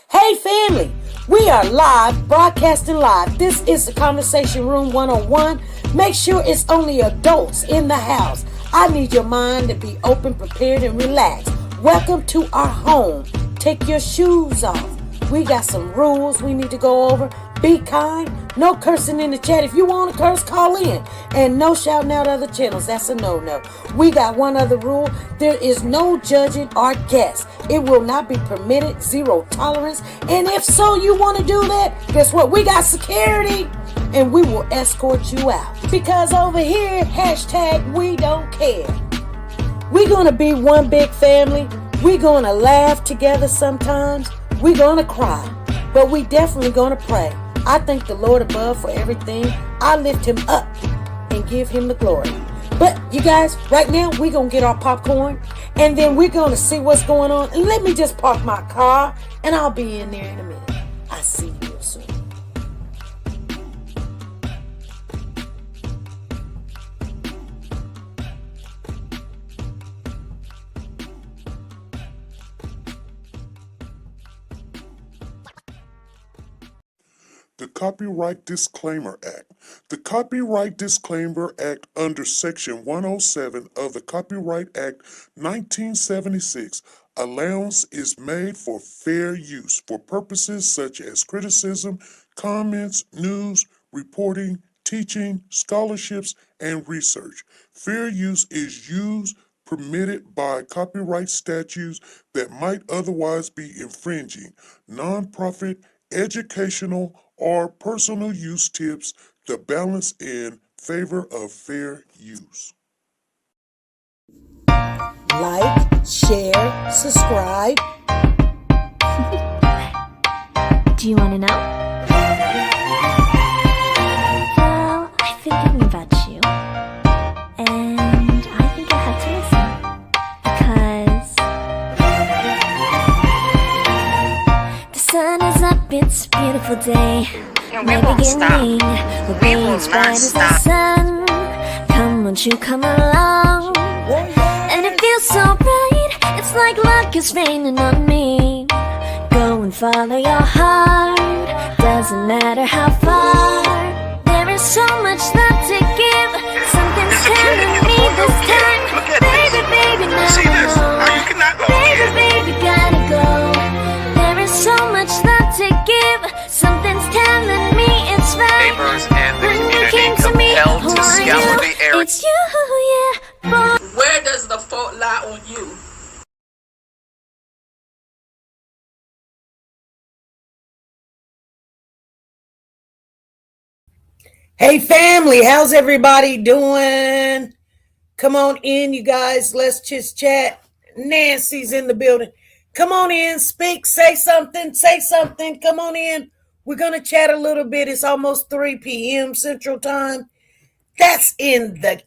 Hey family, we are live, broadcasting live. This is the Conversation Room 101. Make sure it's only adults in the house. I need your mind to be open, prepared, and relaxed. Welcome to our home. Take your shoes off. We got some rules we need to go over. Be kind. No cursing in the chat. If you want to curse, call in. And no shouting out other channels. That's a no-no. We got one other rule. There is no judging our guests. It will not be permitted. Zero tolerance. And if so, you want to do that, guess what? We got security. And we will escort you out. Because over here, hashtag we don't care. We're going to be one big family. We're going to laugh together sometimes. We're going to cry. But we definitely going to pray. I thank the Lord above for everything. I lift him up and give him the glory. But you guys, right now, we're going to get our popcorn. And then we're going to see what's going on. And let me just park my car. And I'll be in there in a minute. I'll see you real soon. The Copyright Disclaimer Act. The Copyright Disclaimer Act under Section 107 of the Copyright Act 1976, allowance is made for fair use for purposes such as criticism, comments, news, reporting, teaching, scholarships, and research. Fair use is used permitted by copyright statutes that might otherwise be infringing. Nonprofit, educational, or personal use tips the balance in favor of fair use. Like, share, subscribe. Do you want to know? Well, I've been thinking about you. And I think I have to listen. Because the sun is up, it's a beautiful day. My beginning will be as bright as the sun. Come, won't you come along? And it feels so bright, it's like luck is raining on me. Go and follow your heart, doesn't matter how far. There is so much love to give. Something's telling me this time. Baby, baby, now I know. Baby, baby, gotta go. There is so much love to give. Something's telling me it's right. Neighbors and the When you community came to me, compelled who to are scour you? the area. It's you, yeah, boy. Where does the fault lie on you? Hey family, how's everybody doing? Come on in, you guys. Let's just chat. Nancy's in the building. Come on in, speak, say something, Come on in. We're going to chat a little bit. It's almost 3 p.m. Central Time. That's in the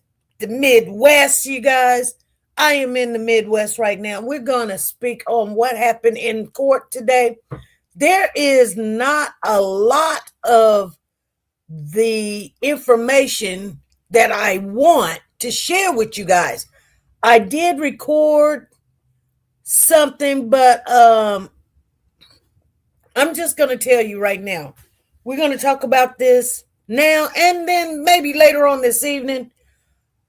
Midwest, you guys. I am in the Midwest right now. We're going to speak on what happened in court today. There is not a lot of the information that I want to share with you guys. I did record something, but I'm just going to tell you right now. We're going to talk about this now and then maybe later on this evening.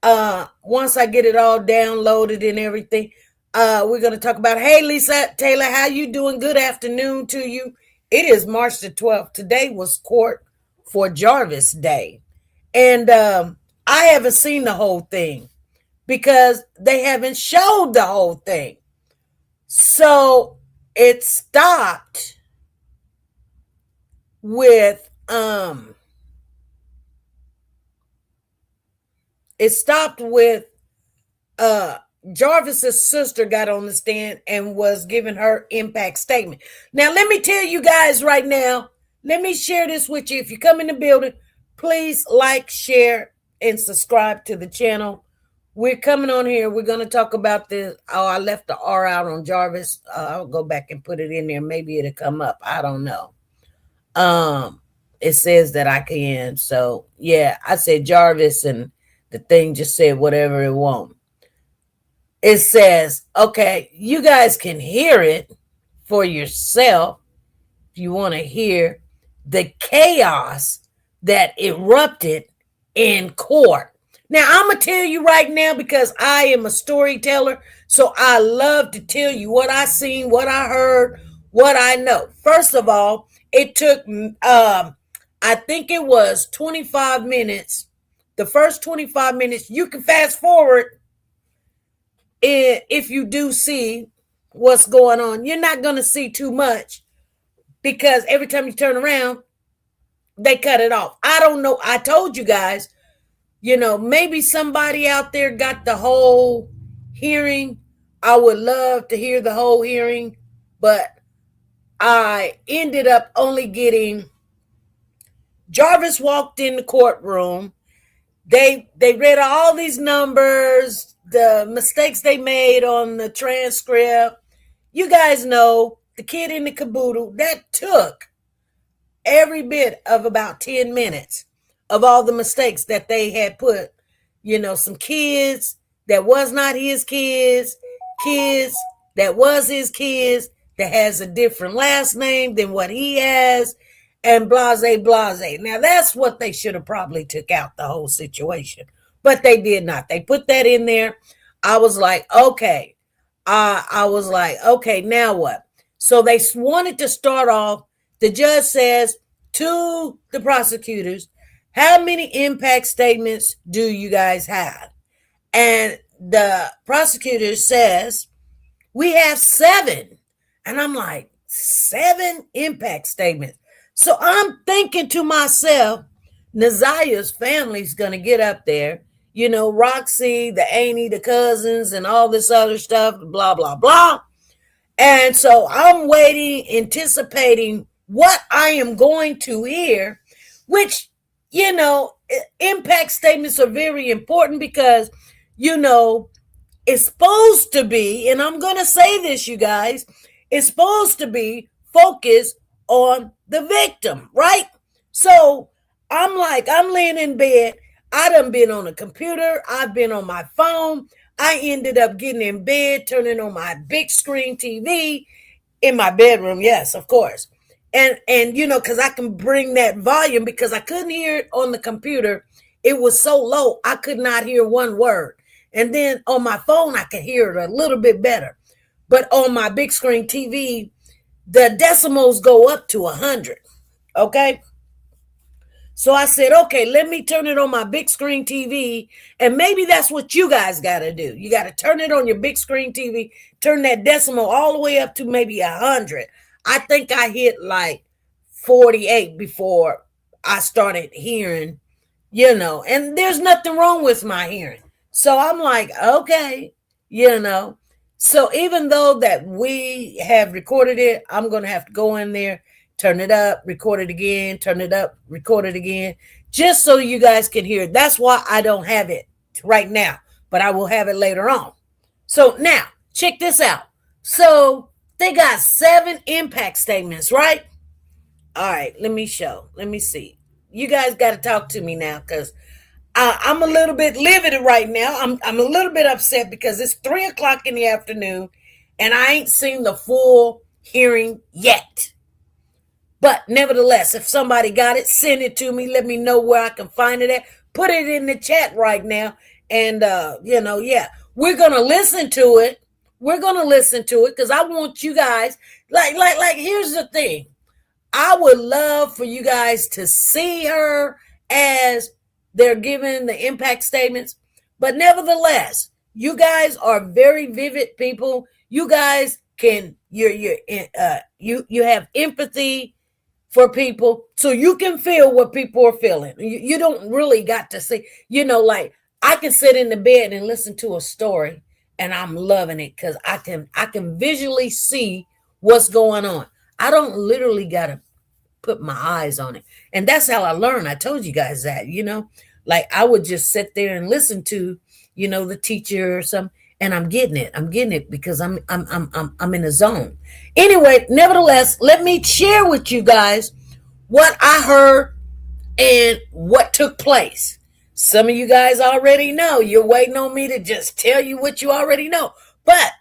Once I get it all downloaded and everything, we're going to talk about, hey, Lisa Taylor, how you doing? Good afternoon to you. It is March the 12th. Today was court for Jarvis Day. And I haven't seen the whole thing because they haven't showed the whole thing. So it stopped with Jarvis's sister got on the stand and was giving her impact statement. Now, let me tell you guys right now, let me share this with you. If you come in the building, please like, share, and subscribe to the channel. We're coming on here. We're going to talk about this. Oh, I left the R out on Jarvis. I'll go back and put it in there. Maybe it'll come up. I don't know. It says that I can. So, yeah, I said Jarvis, and the thing just said whatever it wants. It says, okay, you guys can hear it for yourself. if you want to hear the chaos that erupted in court. Now, I'm going to tell you right now because I am a storyteller, so I love to tell you what I seen, what I heard, what I know. First of all, it took, I think it was 25 minutes. The first 25 minutes, you can fast forward if you do see what's going on. You're not going to see too much because every time you turn around, they cut it off. I don't know. I told you guys, maybe somebody out there got the whole hearing. I would love to hear the whole hearing, but I ended up only getting Jarvis walked in the courtroom. They read all these numbers, the mistakes they made on the transcript. You guys know the kid in the caboodle, that took every bit of about 10 minutes of all the mistakes that they had put. Some kids that was not his kids that was his kids, that has a different last name than what he has, and blase. Now, that's what they should have probably took out the whole situation, but they did not. They put that in there. I was like, okay. Now what? So they wanted to start off. The judge says to the prosecutors, how many impact statements do you guys have? And the prosecutor says, we have 7. And I'm like, 7 impact statements. So I'm thinking to myself, Nazia's family's going to get up there. Roxy, the auntie, the cousins, and all this other stuff, blah, blah, blah. And so I'm waiting, anticipating what I am going to hear, which, impact statements are very important because, it's supposed to be, and I'm going to say this, you guys, it's supposed to be focused on the victim, right? So I'm laying in bed. I done been on a computer. I've been on my phone. I ended up getting in bed, turning on my big screen TV in my bedroom. Yes, of course. And because I can bring that volume because I couldn't hear it on the computer. It was so low, I could not hear one word. And then on my phone, I could hear it a little bit better. But on my big screen TV, the decimals go up to 100. Okay. So I said, okay, let me turn it on my big screen TV. And maybe that's what you guys got to do. You got to turn it on your big screen TV, turn that decimal all the way up to maybe 100. I think I hit like 48 before I started hearing, and there's nothing wrong with my hearing. So I'm like, okay, So even though that we have recorded it, I'm going to have to go in there, turn it up, record it again, turn it up, record it again, just so you guys can hear it. That's why I don't have it right now, but I will have it later on. So now, check this out. So they got 7 impact statements, right? All right, let me see. You guys got to talk to me now because I'm a little bit livid right now. I'm a little bit upset because it's 3:00 in the afternoon and I ain't seen the full hearing yet. But nevertheless, if somebody got it, send it to me. Let me know where I can find it at. Put it in the chat right now. And, we're going to listen to it. We're going to listen to it because I want you guys, here's the thing. I would love for you guys to see her as they're giving the impact statements. But nevertheless, you guys are very vivid people. You guys can, you have empathy for people, so you can feel what people are feeling. You don't really got to say, I can sit in the bed and listen to a story and I'm loving it because I can visually see what's going on. I don't literally got to put my eyes on it. And that's how I learn. I told you guys that, I would just sit there and listen to, the teacher or something, and I'm getting it because I'm in a zone. Anyway, nevertheless, let me share with you guys what I heard and what took place. Some of you guys already know. You're waiting on me to just tell you what you already know. But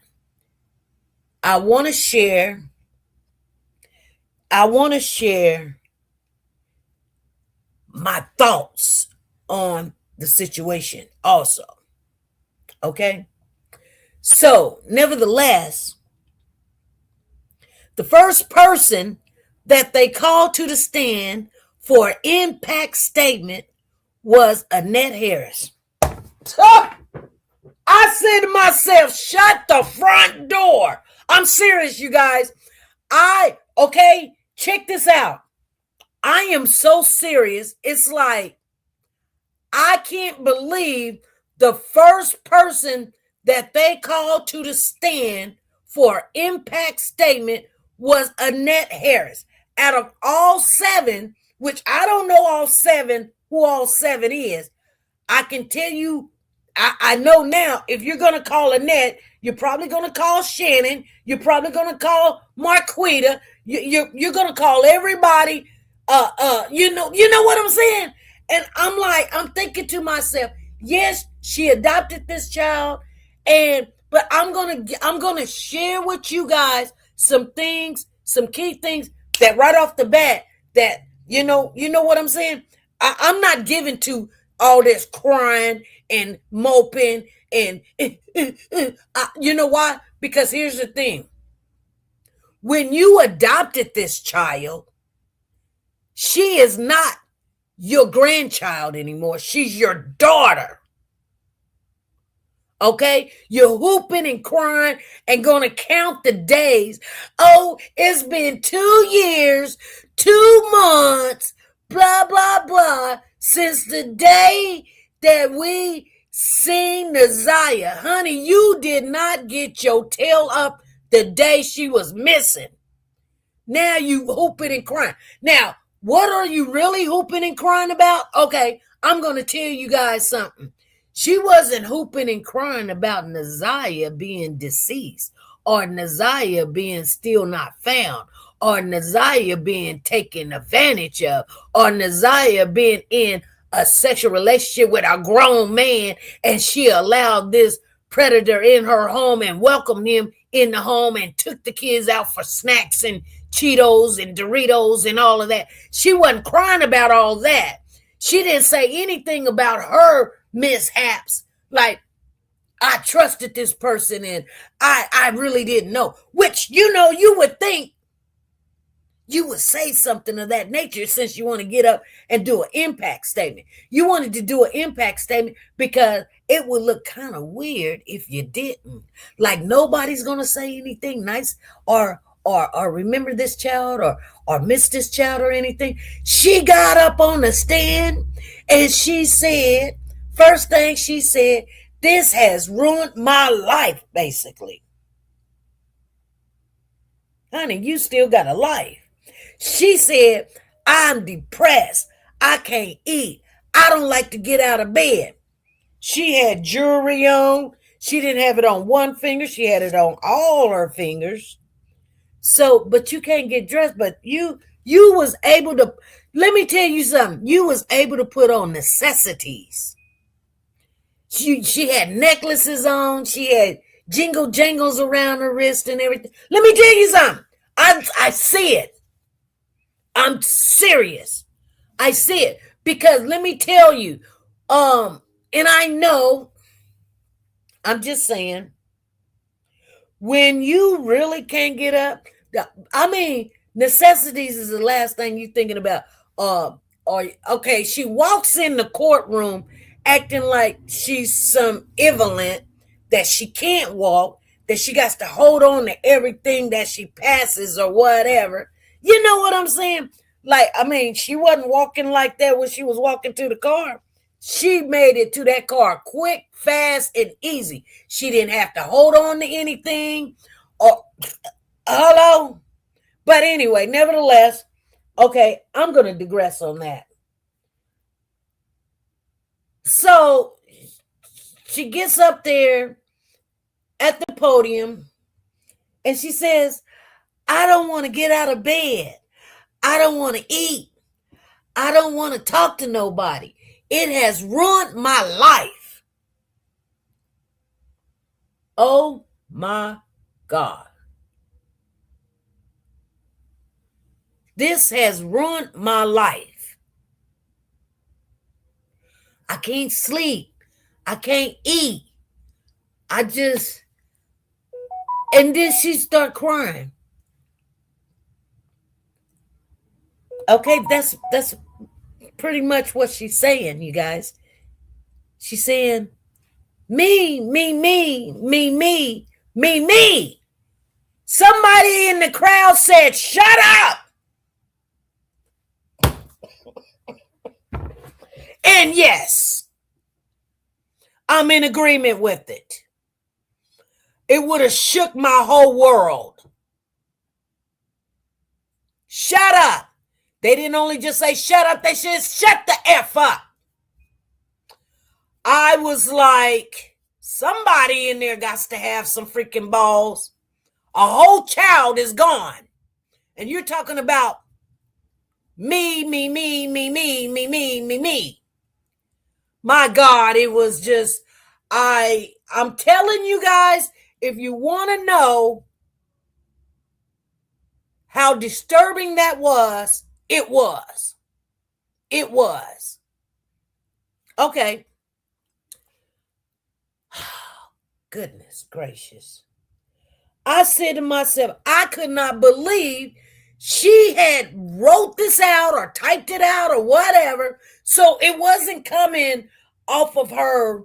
I want to share I want to share my thoughts on the situation also. Okay? So, nevertheless, the first person that they called to the stand for an impact statement was Annette Harris. I said to myself, shut the front door. I'm serious, you guys. Okay, check this out. I am so serious. It's like, I can't believe the first person that they called to the stand for impact statement was Annette Harris. Out of all 7, which I don't know who all 7 is, I can tell you, I know now, if you're going to call Annette, you're probably going to call Shannon, you're probably going to call Marquita, you're going to call everybody, you know what I'm saying? And I'm thinking to myself, yes, she adopted this child, but I'm gonna share with you guys some things, some key things that right off the bat that you know what I'm saying. I'm not given to all this crying and moping and you know why? Because here's the thing: when you adopted this child, she is not your grandchild anymore. She's your daughter. Okay? You're hooping and crying and going to count the days. Oh, it's been 2 years, 2 months, blah, blah, blah, since the day that we seen Naziah. Honey, you did not get your tail up the day she was missing. Now you hooping and crying. Now, what are you really hooping and crying about? Okay, I'm going to tell you guys something. She wasn't hooping and crying about Naziah being deceased or Naziah being still not found or Naziah being taken advantage of or Naziah being in a sexual relationship with a grown man and she allowed this predator in her home and welcomed him in the home and took the kids out for snacks and Cheetos and Doritos and all of that. She wasn't crying about all that. She didn't say anything about her mishaps. Like, I trusted this person and I really didn't know. Which, you would think you would say something of that nature since you want to get up and do an impact statement. You wanted to do an impact statement because it would look kind of weird if you didn't. Like nobody's going to say anything nice or remember this child or miss this child or anything. She got up on the stand and she said, first thing she said, this has ruined my life, basically. Honey, you still got a life. She said, I'm depressed. I can't eat. I don't like to get out of bed. She had jewelry on. She didn't have it on one finger. She had it on all her fingers. So, but you can't get dressed. But you was able to, let me tell you something. You was able to put on necessities. She had necklaces on. She had jingle jangles around her wrist and everything. Let me tell you something. I see it. I'm serious. I see it because let me tell you, and I know, I'm just saying, when you really can't get up, I mean, necessities is the last thing you're thinking about. Okay, she walks in the courtroom acting like she's some invalid, that she can't walk, that she got to hold on to everything that she passes or whatever. You know what I'm saying? Like, I mean, she wasn't walking like that when she was walking to the car. She made it to that car quick, fast, and easy. She didn't have to hold on to anything. Or, hello? But anyway, nevertheless, okay, I'm going to digress on that. So, she gets up there at the podium, and she says, I don't want to get out of bed. I don't want to eat. I don't want to talk to nobody. It has ruined my life. Oh my God. This has ruined my life. I can't sleep. I can't eat. And then she start crying. Okay, that's pretty much what she's saying, you guys. She's saying, me, me, me, me, me, me, me. Somebody in the crowd said, shut up. And yes, I'm in agreement with it. It would have shook my whole world. Shut up. They didn't only just say shut up, they said shut the F up. I was like, somebody in there got to have some freaking balls. A whole child is gone. And you're talking about me, me, me, me, me, me, me, me, me. My God, it was just, I'm telling you guys, if you want to know how disturbing that was, it was. It was. Okay. Goodness gracious. I said to myself, I could not believe she had wrote this out or typed it out or whatever. So it wasn't coming off of her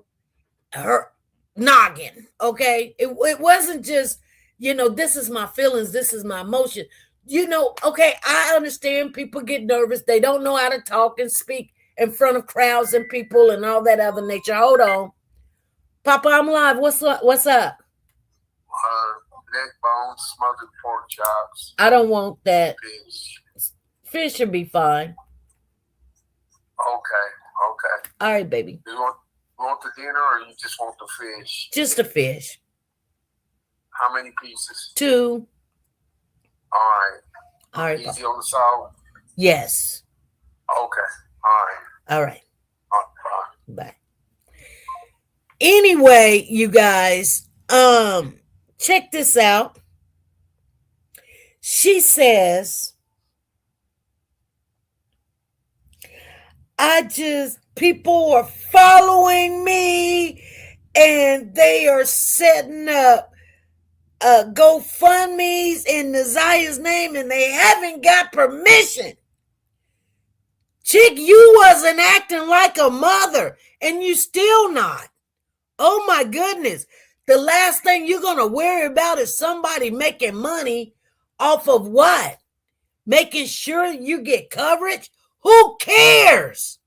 noggin. Okay. It wasn't just, this is my feelings. This is my emotion. Okay, I understand people get nervous. They don't know how to talk and speak in front of crowds and people and all that other nature. Hold on. Papa, I'm live. What's up? Neck bones, smothered pork chops. I don't want that. Fish should be fine. Okay. All right, baby. You want the dinner or you just want the fish? Just the fish. How many pieces? 2. All right. Easy on the salt? Yes. Okay. All right. Bye. Anyway, you guys, check this out. She says, people are following me and they are setting up GoFundMe's in Naziah's name and they haven't got permission. Chick, you wasn't acting like a mother and you still not. Oh my goodness. The last thing you're going to worry about is somebody making money off of what? Making sure you get coverage? Who cares?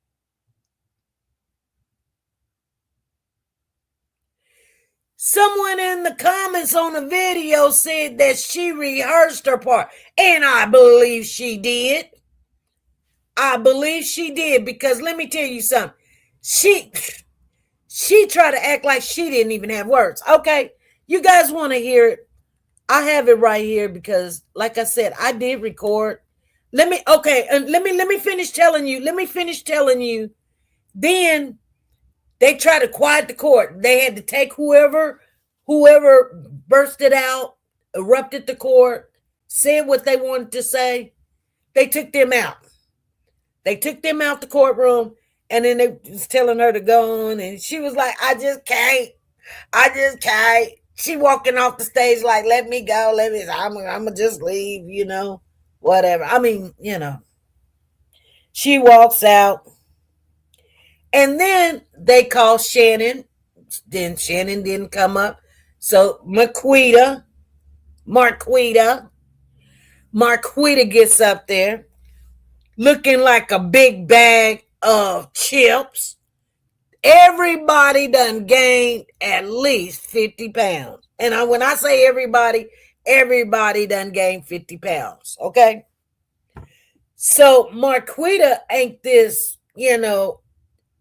Someone in the comments on the video said that she rehearsed her part. And I believe she did. Because let me tell you something. She tried to act like she didn't even have words. Okay, you guys want to hear it? I have it right here because, like I said, I did record. Let me finish telling you. Then they tried to quiet the court. They had to take whoever bursted out, erupted the court, said what they wanted to say. They took them out. They took them out the courtroom. And then they was telling her to go on. And she was like, I just can't. She walking off the stage like, let me go. I'm going to just leave, whatever. I mean, she walks out. And then they call Shannon. Then Shannon didn't come up. So Marquita gets up there looking like a big bag of chips. Everybody done gained at least 50 pounds. And when I say everybody done gained 50 pounds. Okay. So Marquita ain't this,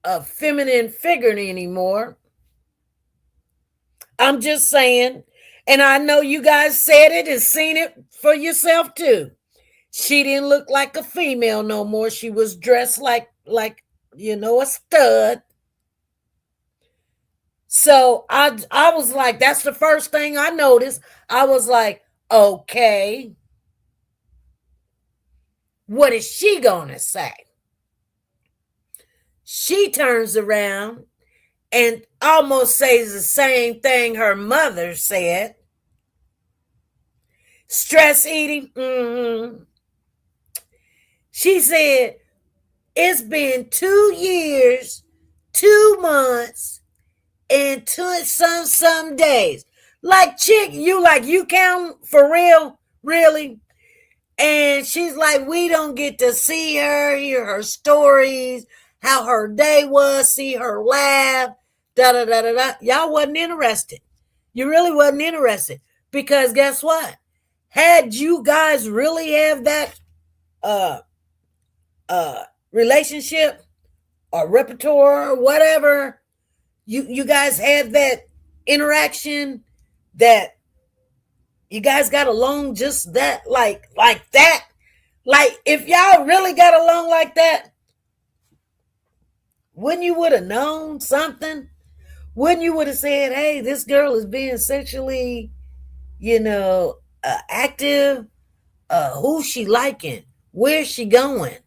a feminine figure anymore. I'm just saying. And I know you guys said it and seen it for yourself too. She didn't look like a female no more. She was dressed like a stud. So I was like, that's the first thing I noticed. I was like, okay. What is she gonna say? She turns around and almost says the same thing her mother said. Stress eating. She said, it's been 2 years, 2 months, and some days. Like, chick, you count for real? Really? And she's like, we don't get to see her, hear her stories, how her day was, see her laugh, da-da-da-da-da. Y'all wasn't interested. You really wasn't interested. Because guess what? Had you guys really have that relationship or repertoire or whatever, you guys had that interaction, that you guys got along just that, like that. Like, if y'all really got along like that, wouldn't you would have known something? Wouldn't you would have said, hey, this girl is being sexually, active? Who's she liking? Where's she going?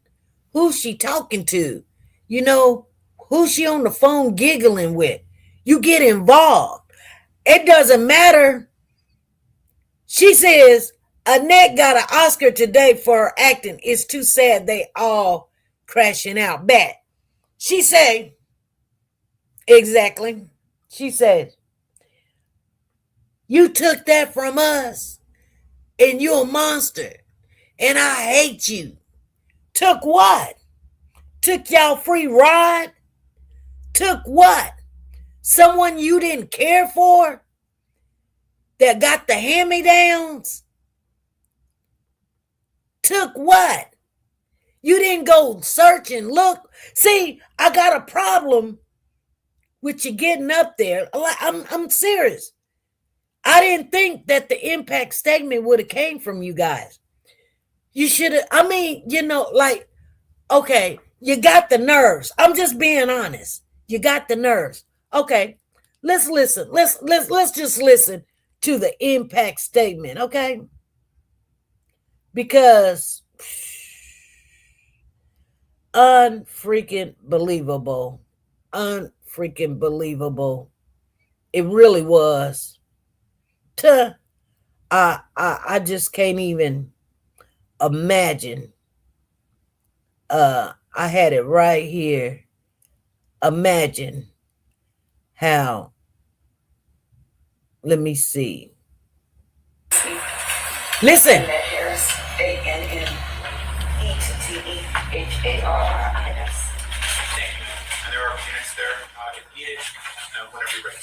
Who's she talking to? Who's she on the phone giggling with? You get involved. It doesn't matter. She says, Annette got an Oscar today for her acting. It's too sad they all crashing out bad. She said, exactly. She said, you took that from us and you're a monster and I hate you. Took what? Took y'all free ride? Took what? Someone you didn't care for that got the hand-me-downs? Took what? You didn't go search and look. See, I got a problem with you getting up there. I'm serious. I didn't think that the impact statement would have came from you guys. You should have, okay, you got the nerves. I'm just being honest. You got the nerves. Okay, let's listen. Let's just listen to the impact statement, okay? Because unfreaking believable. Unfreaking believable. It really was. I just can't even imagine. I had it right here. Imagine how. Let me see. Listen. Annette Harris, ANNETTEHARRIS. And there are units there if needed, whenever you're ready.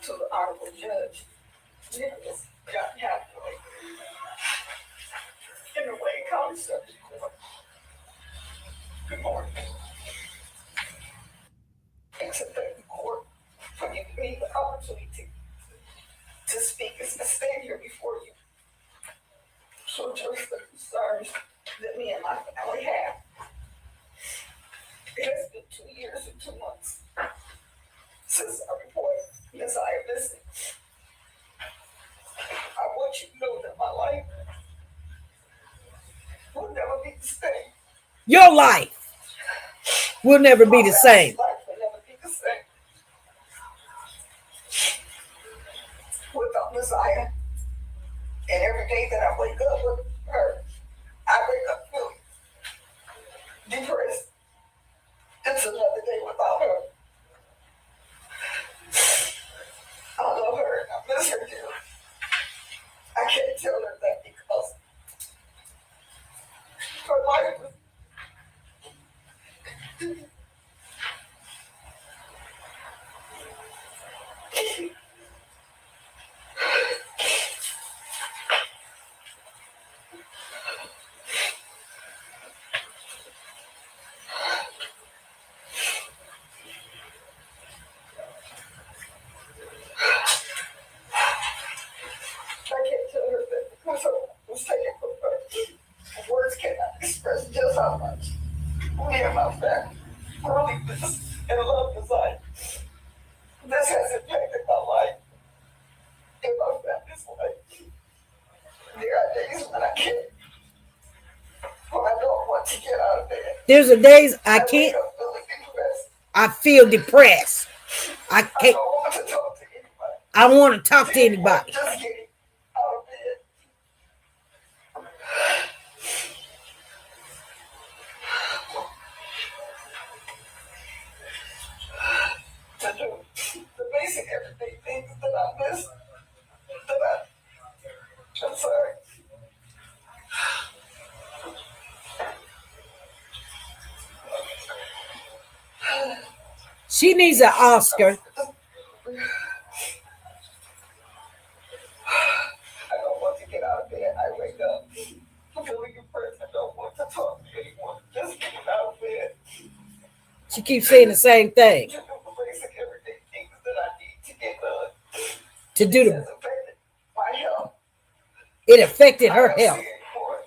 To the Honorable Judge, Jarvis Butts Court. In the Wayne County Circuit Court. Good morning. Thanks to the court for giving me the opportunity to speak and to stand here before you. So just the concerns that me and my family have. It has been 2 years and 2 months since I reported Miss I missing. I want you to know that my life will never be the same. Your life will never be the same. My life will never be the same. Without Messiah, and every day that I wake up with her, I wake up feeling depressed. It's another day without her. I love her and I miss her dearly. I can't tell her that because her life was I can't tell her that because her was taken from her. Words cannot express just how much me and my family really miss and love this life. This has impacted my life and my family's life. There are days when I can't, when I don't want to get out of bed. There's a days I can't. I feel depressed. I can't. I don't want to talk to anybody. I want to talk to anybody. Just getting out of bed. To do the basic everyday things that I miss. I'm sorry. She needs an Oscar. I don't want to get out of bed. I wake up feeling depressed. I don't want to talk to anyone. Just getting out of bed. She keeps saying the same thing. To do the basic everyday things that I need to get done. To do It the, has affected my health. it affected her I health. see it for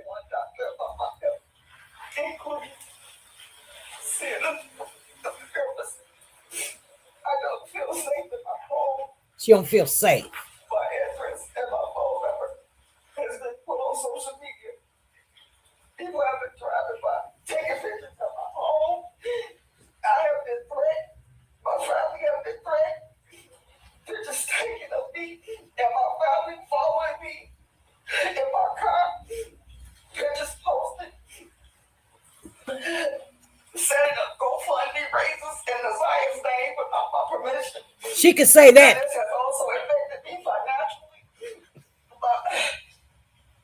one doctor about my health, including seeing the therapist. I don't feel safe in my home. She don't feel safe. My address and my phone number has been put on social media. People have been driving by, taking pictures of my home. I have been threatened. My family have been threatened. They're just taking of me and my family following me in my car. They're just posting, setting up GoFundMe raises in the Zion's name without my permission. She could say that. This has also affected me financially.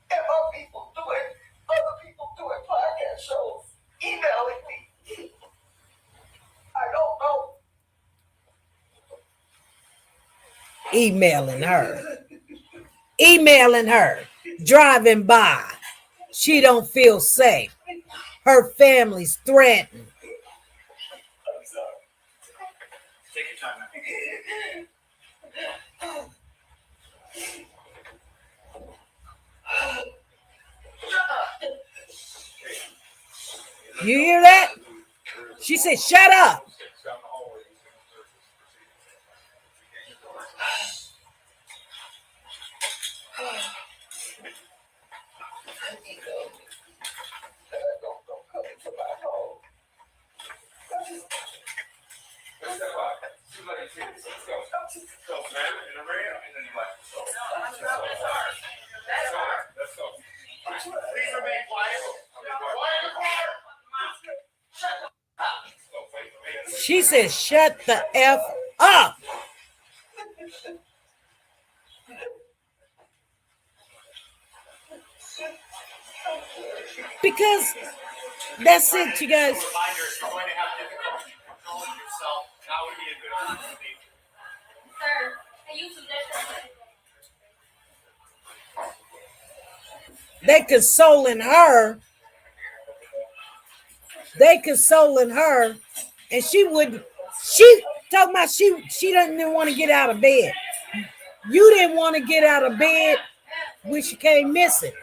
And my people doing, other people doing podcast shows, emailing me. I don't know. Emailing her, driving by. She don't feel safe. Her family's threatened. I'm sorry. Take your time now. You hear that? She said, shut up. Don't come into my home. Please remain quiet. Quiet in the car. She said, shut the F up. Because that's it, you guys. Reminder, if you're going to have difficulty controlling yourself, that would be a good time to be. Sir, can you suggest They consoling her. And she talking about she doesn't want to get out of bed. You didn't want to get out of bed when she came missing.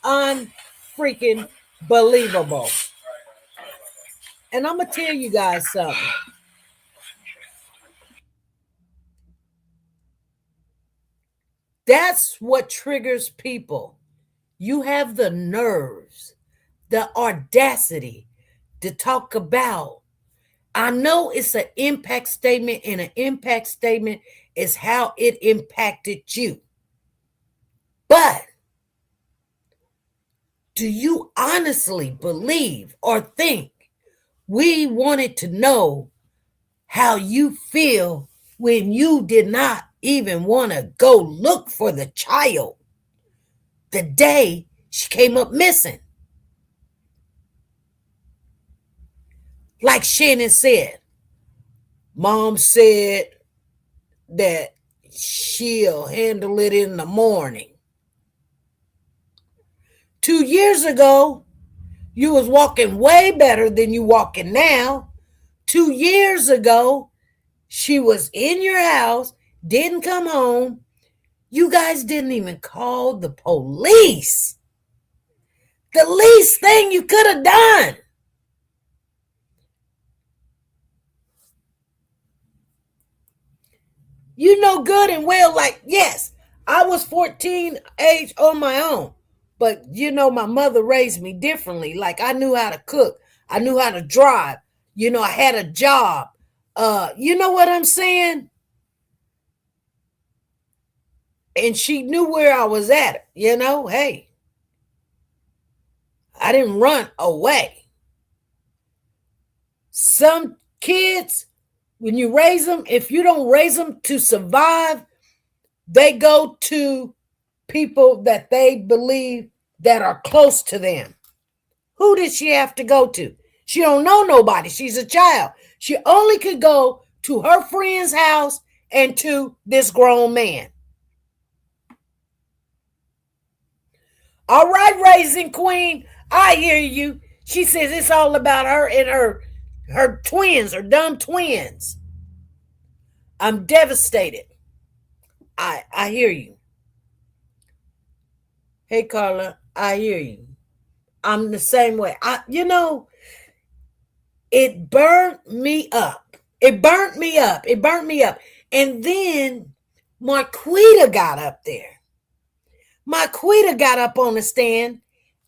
Unfreaking believable. And I'm gonna tell you guys something. That's what triggers people. You have the nerves, the audacity to talk about. I know it's an impact statement, and an impact statement is how it impacted you. But do you honestly believe or think we wanted to know how you feel when you did not even want to go look for the child the day she came up missing? Like Shannon said, Mom said that she'll handle it in the morning. 2 years ago, You was walking way better than you walking now. 2 years ago, she was in your house, didn't come home. You guys didn't even call the police. The least thing you could have done. You know good and well, like, yes, I was 14 age on my own. But, my mother raised me differently. Like, I knew how to cook. I knew how to drive. I had a job. You know what I'm saying? And she knew where I was at. Hey, I didn't run away. Some kids, when you raise them, if you don't raise them to survive, they go to people that they believe that are close to them. Who did she have to go to? She don't know nobody. She's a child. She only could go to her friend's house and to this grown man. All right, Raising Queen, I hear you. She says it's all about her and her twins, her dumb twins. I'm devastated. I hear you. Hey, Carla, I hear you. I'm the same way. It burnt me up. It burnt me up. And then Marquita got up there. Marquita got up on the stand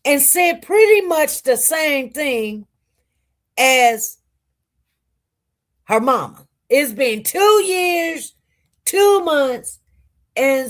and said pretty much the same thing as her mama. It's been 2 years, 2 months, and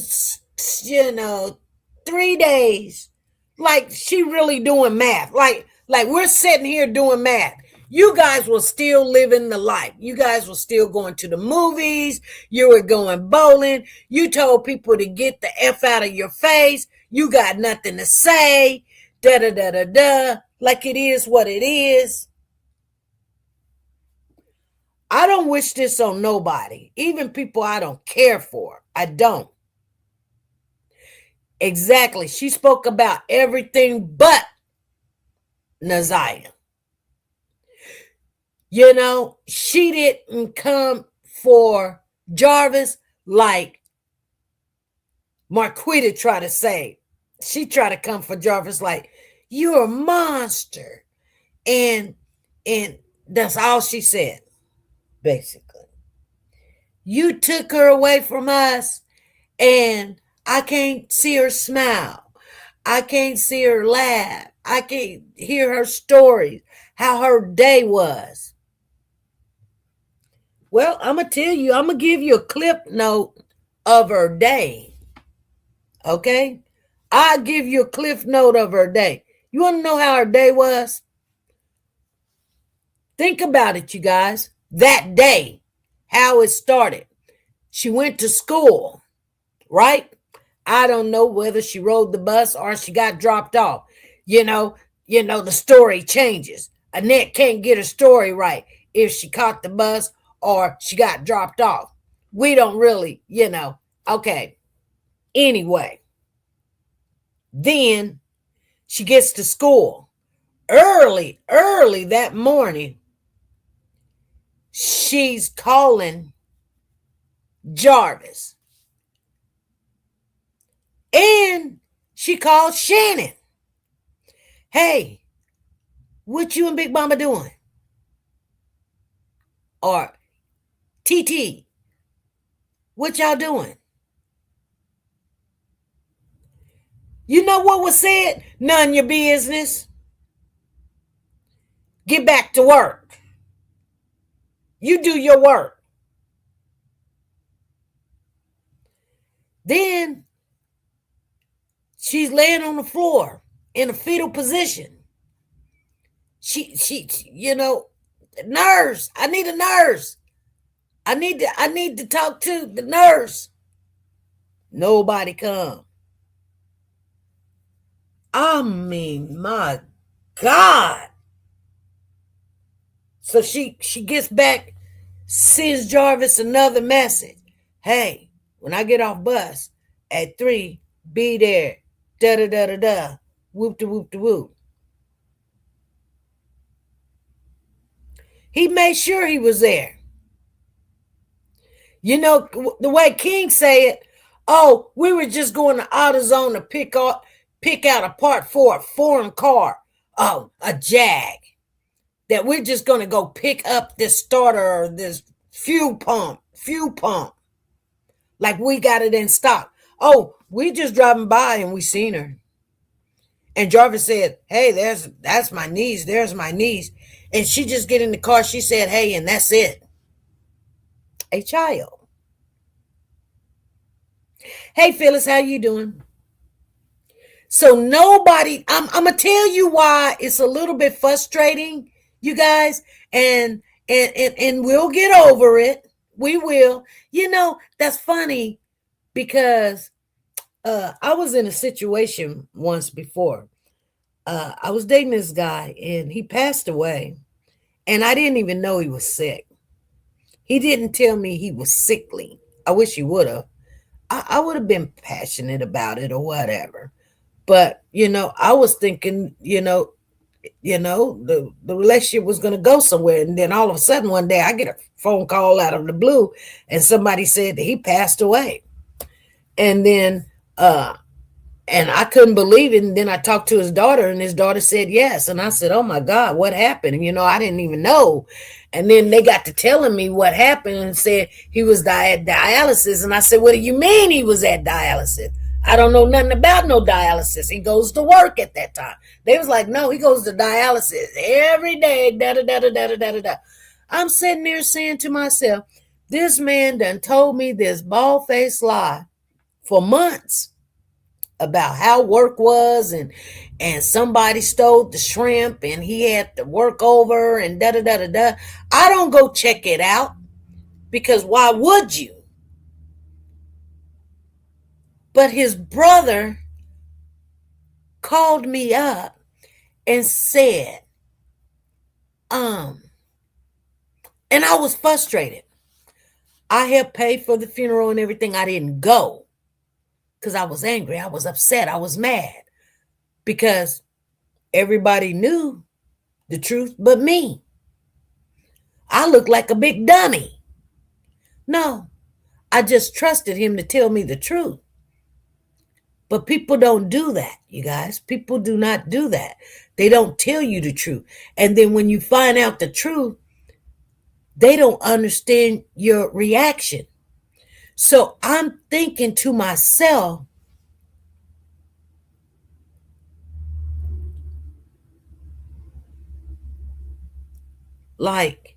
3 days. Like she really doing math. Like we're sitting here doing math. You guys were still living the life. You guys were still going to the movies. You were going bowling. You told people to get the F out of your face. You got nothing to say. Da-da-da-da-da. Like it is what it is. I don't wish this on nobody. Even people I don't care for. I don't. Exactly. She spoke about everything but Naziah. She didn't come for Jarvis like Marquita tried to say. She tried to come for Jarvis like, you're a monster. And that's all she said, basically. You took her away from us, and I can't see her smile. I can't see her laugh. I can't hear her stories, how her day was. Well, I'm going to tell you, I'm going to give you a clip note of her day. Okay? I'll give you a cliff note of her day. You want to know how her day was? Think about it, you guys. That day, how it started. She went to school, right? I don't know whether she rode the bus or she got dropped off. The story changes. Annette can't get her story right if she caught the bus or she got dropped off. We don't really, Okay. Anyway, then she gets to school. Early that morning, she's calling Jarvis. And she called Shannon. Hey, what you and Big Mama doing? Or TT, what y'all doing? You know what was said? None of your business. Get back to work. You do your work. Then she's laying on the floor in a fetal position. She nurse. I need a nurse. I need to talk to the nurse. Nobody come. I mean, my God. So she gets back, sends Jarvis another message. Hey, when I get off bus at 3, be there. Da-da-da-da-da. Whoop-de-whoop-de-whoop. He made sure he was there. You know, the way King say it, oh, we were just going to AutoZone to pick out a part for a foreign car, a Jag, that we're just going to go pick up this starter or this fuel pump, like we got it in stock. Oh, we just driving by and we seen her. And Jarvis said, hey, that's my niece. There's my niece. And she just get in the car. She said, hey, and that's it. A child. Hey, Phyllis, how you doing? So nobody, I'm going to tell you why it's a little bit frustrating, you guys, and we'll get over it. We will. You know, that's funny because I was in a situation once before. I was dating this guy and he passed away and I didn't even know he was sick. He didn't tell me he was sickly. I wish he would have. I would have been passionate about it or whatever. But, you know, I was thinking, the relationship was going to go somewhere. And then all of a sudden one day I get a phone call out of the blue and somebody said that he passed away. And then, and I couldn't believe it. And then I talked to his daughter and his daughter said yes. And I said, oh my God, what happened? And, I didn't even know. And then they got to telling me what happened and said he was at dialysis. And I said, what do you mean he was at dialysis? I don't know nothing about no dialysis. He goes to work at that time. They was like, no, he goes to dialysis every day. Da-da-da-da-da-da-da-da. I'm sitting there saying to myself, this man done told me this bald-faced lie for months about how work was and somebody stole the shrimp and he had to work over and da-da-da-da-da. I don't go check it out because why would you? But his brother called me up and said, and I was frustrated. I helped pay for the funeral and everything. I didn't go because I was angry. I was upset. I was mad because everybody knew the truth but me. I looked like a big dummy. No, I just trusted him to tell me the truth. But people don't do that, you guys. People do not do that. They don't tell you the truth. And then when you find out the truth, they don't understand your reaction. So I'm thinking to myself, like,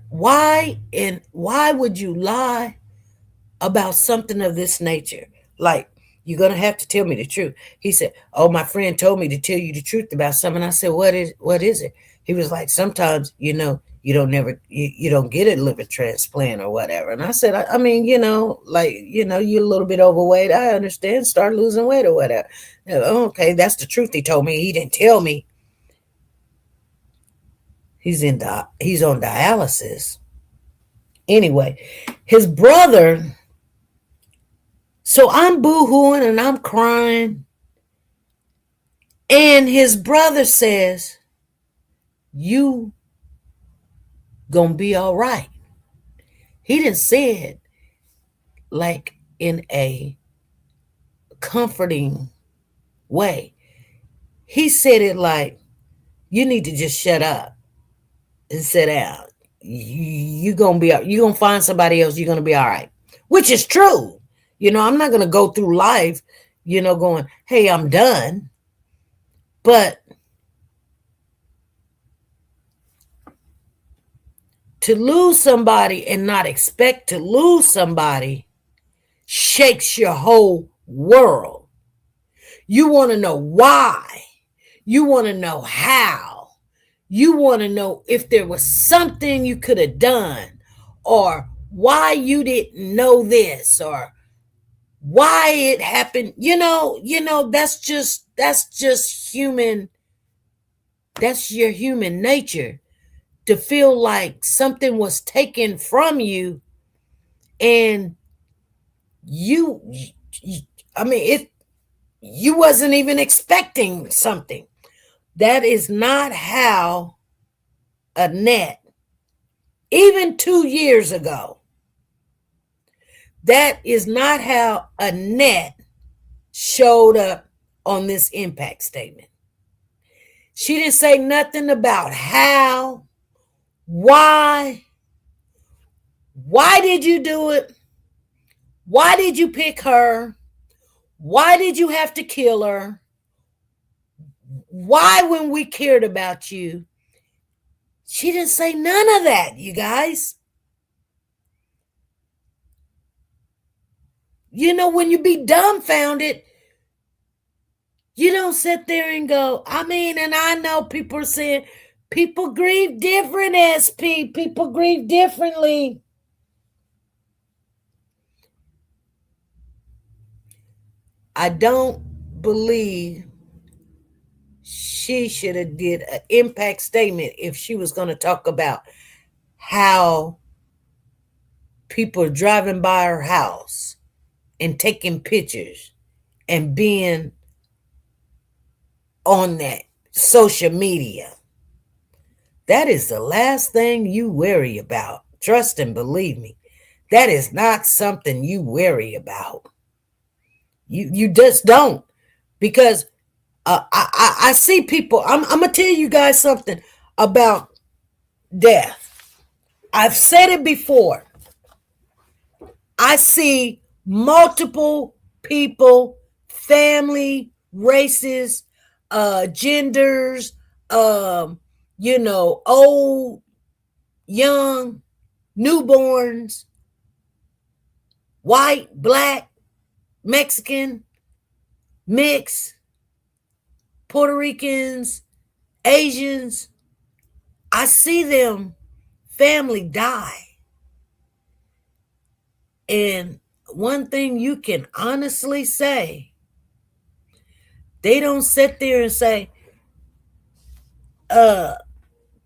why would you lie about something of this nature? Like, you're going to have to tell me the truth. He said, oh, my friend told me to tell you the truth about something. I said, what is it? He was like, sometimes, you don't get a liver transplant or whatever. And I said, I mean, you're a little bit overweight. I understand. Start losing weight or whatever. Okay, that's the truth he told me. He didn't tell me he's on dialysis. Anyway, his brother, so I'm boo-hooing and I'm crying. And his brother says, you gonna be all right. He didn't say it like in a comforting way. He said it like, you need to just shut up and sit down. You're gonna find somebody else. You're gonna be all right, which is true. I'm not gonna go through life, going, hey, I'm done. But to lose somebody and not expect to lose somebody shakes your whole world. You want to know why. You want to know how. You want to know if there was something you could have done or why you didn't know this or why it happened. That's just human. That's your human nature to feel like something was taken from you and you wasn't even expecting something. That is not how Annette, even 2 years ago, that is not how Annette showed up on this impact statement. She didn't say nothing about how, why did you do it? Why did you pick her? Why did you have to kill her? Why, when we cared about you? She didn't say none of that, you guys. You know, when you be dumbfounded, you don't sit there and go, I mean, and I know people are saying, people grieve different, SP. People grieve differently. I don't believe she should have did an impact statement if she was going to talk about how people are driving by her house and taking pictures and being on that social media. That is the last thing you worry about. Trust and believe me. That is not something you worry about. You just don't. Because I see people, I'm going to tell you guys something about death. I've said it before. I see multiple people, family, races, genders, old, young, newborns, white, black, Mexican, mixed, Puerto Ricans, Asians. I see them, family die. And one thing you can honestly say, they don't sit there and say,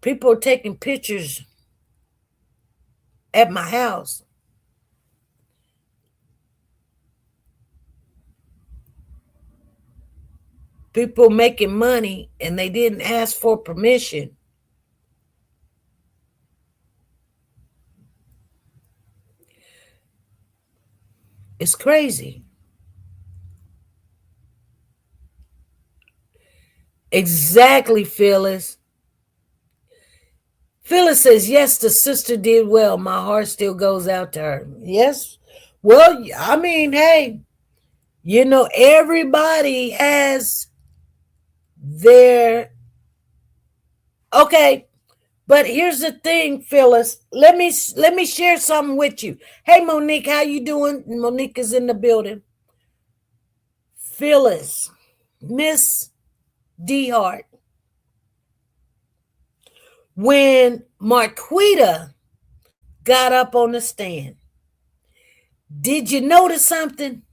people are taking pictures at my house. People making money and they didn't ask for permission. It's crazy. Exactly, Phyllis. Phyllis says, yes, the sister did well. My heart still goes out to her. Yes. Well, I mean, hey, everybody has their... Okay, but here's the thing, Phyllis. Let me share something with you. Hey, Monique, how you doing? Monique is in the building. Phyllis, Miss DeHart, when Marquita got up on the stand, did you notice something?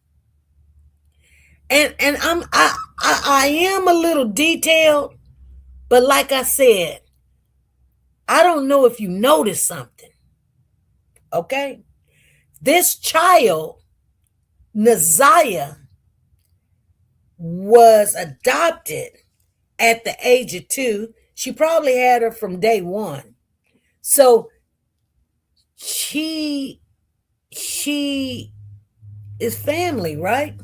And I am a little detailed, but like I said, I don't know if you noticed something. Okay? This child, Naziah, was adopted at the age of 2. She probably had her from day 1. So she is family, right?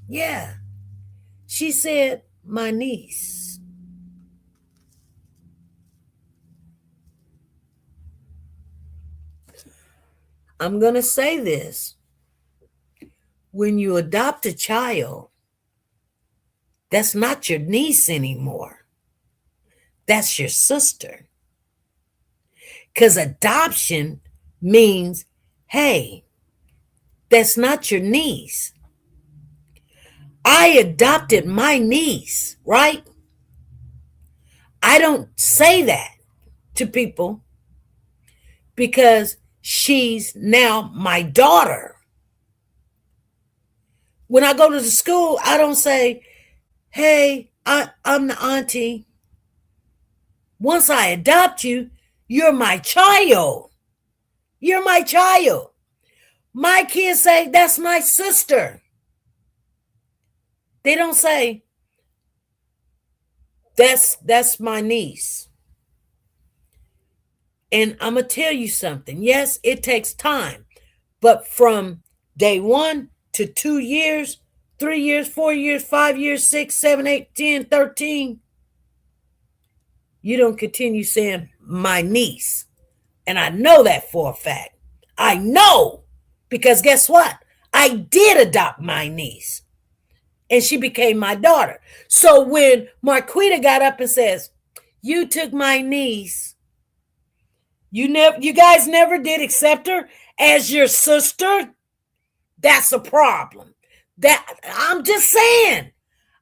Yeah. She said, my niece. I'm going to say this. When you adopt a child, that's not your niece anymore. That's your sister. Because adoption means, hey, that's not your niece. I adopted my niece, right? I don't say that to people because she's now my daughter. When I go to the school, I don't say, hey, I'm the auntie. Once I adopt you, you're my child. You're my child. My kids say, that's my sister. They don't say, that's my niece. And I'm going to tell you something. Yes, it takes time. But from day 1 to 2 years, 3 years, 4 years, 5 years, 6, 7, 8, 10, 13, you don't continue saying my niece. And I know that for a fact. I know, because guess what? I did adopt my niece, and she became my daughter. So when Marquita got up and says, you took my niece, you guys never did accept her as your sister, that's a problem. That I'm just saying.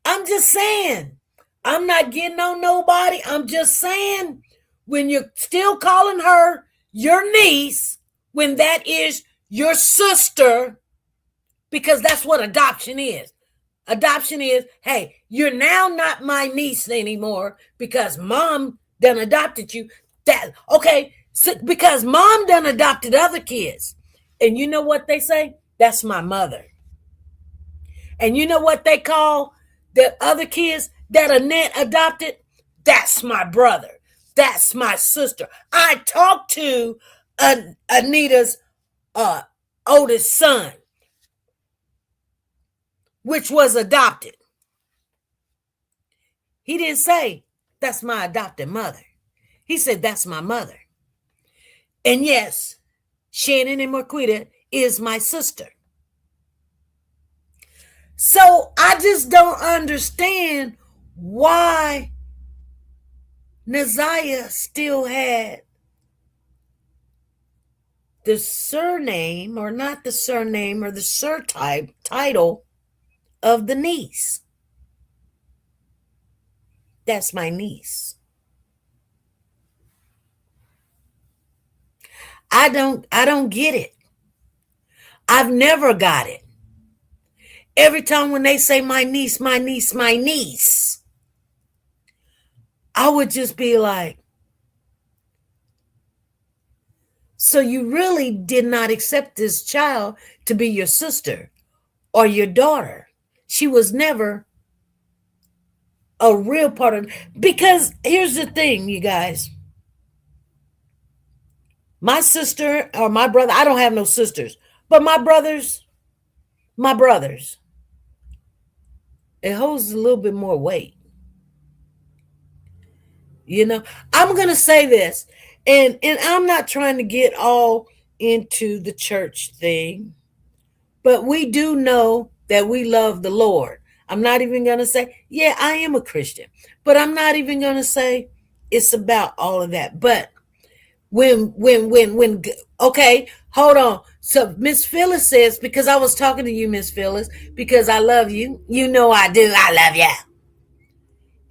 I'm not getting on nobody. I'm just saying, when you're still calling her your niece, when that is your sister, because that's what adoption is. Adoption is, hey, you're now not my niece anymore because mom done adopted you. Okay, so because mom done adopted other kids. And you know what they say? That's my mother. And you know what they call the other kids that Annette adopted? That's my brother. That's my sister. I talked to Anita's oldest son, which was adopted. He didn't say, that's my adopted mother. He said, that's my mother. And yes, Shannon and Marquita is my sister. So I just don't understand why Naziah still had the surname, or not the surname, or the surtype title of the niece. That's my niece. I don't get it. I've never got it. Every time when they say my niece, my niece, my niece, I would just be like, so you really did not accept this child to be your sister or your daughter. She was never a real part of, because here's the thing, you guys. My sister or my brother, I don't have no sisters, but my brothers, it holds a little bit more weight. You know, I'm going to say this, and I'm not trying to get all into the church thing, but we do know that we love the Lord. I'm not even going to say, yeah, I am a Christian, but I'm not even going to say it's about all of that. But when, okay, hold on. So Miss Phyllis says, because I was talking to you, Miss Phyllis, because I love you. You know I do. I love you.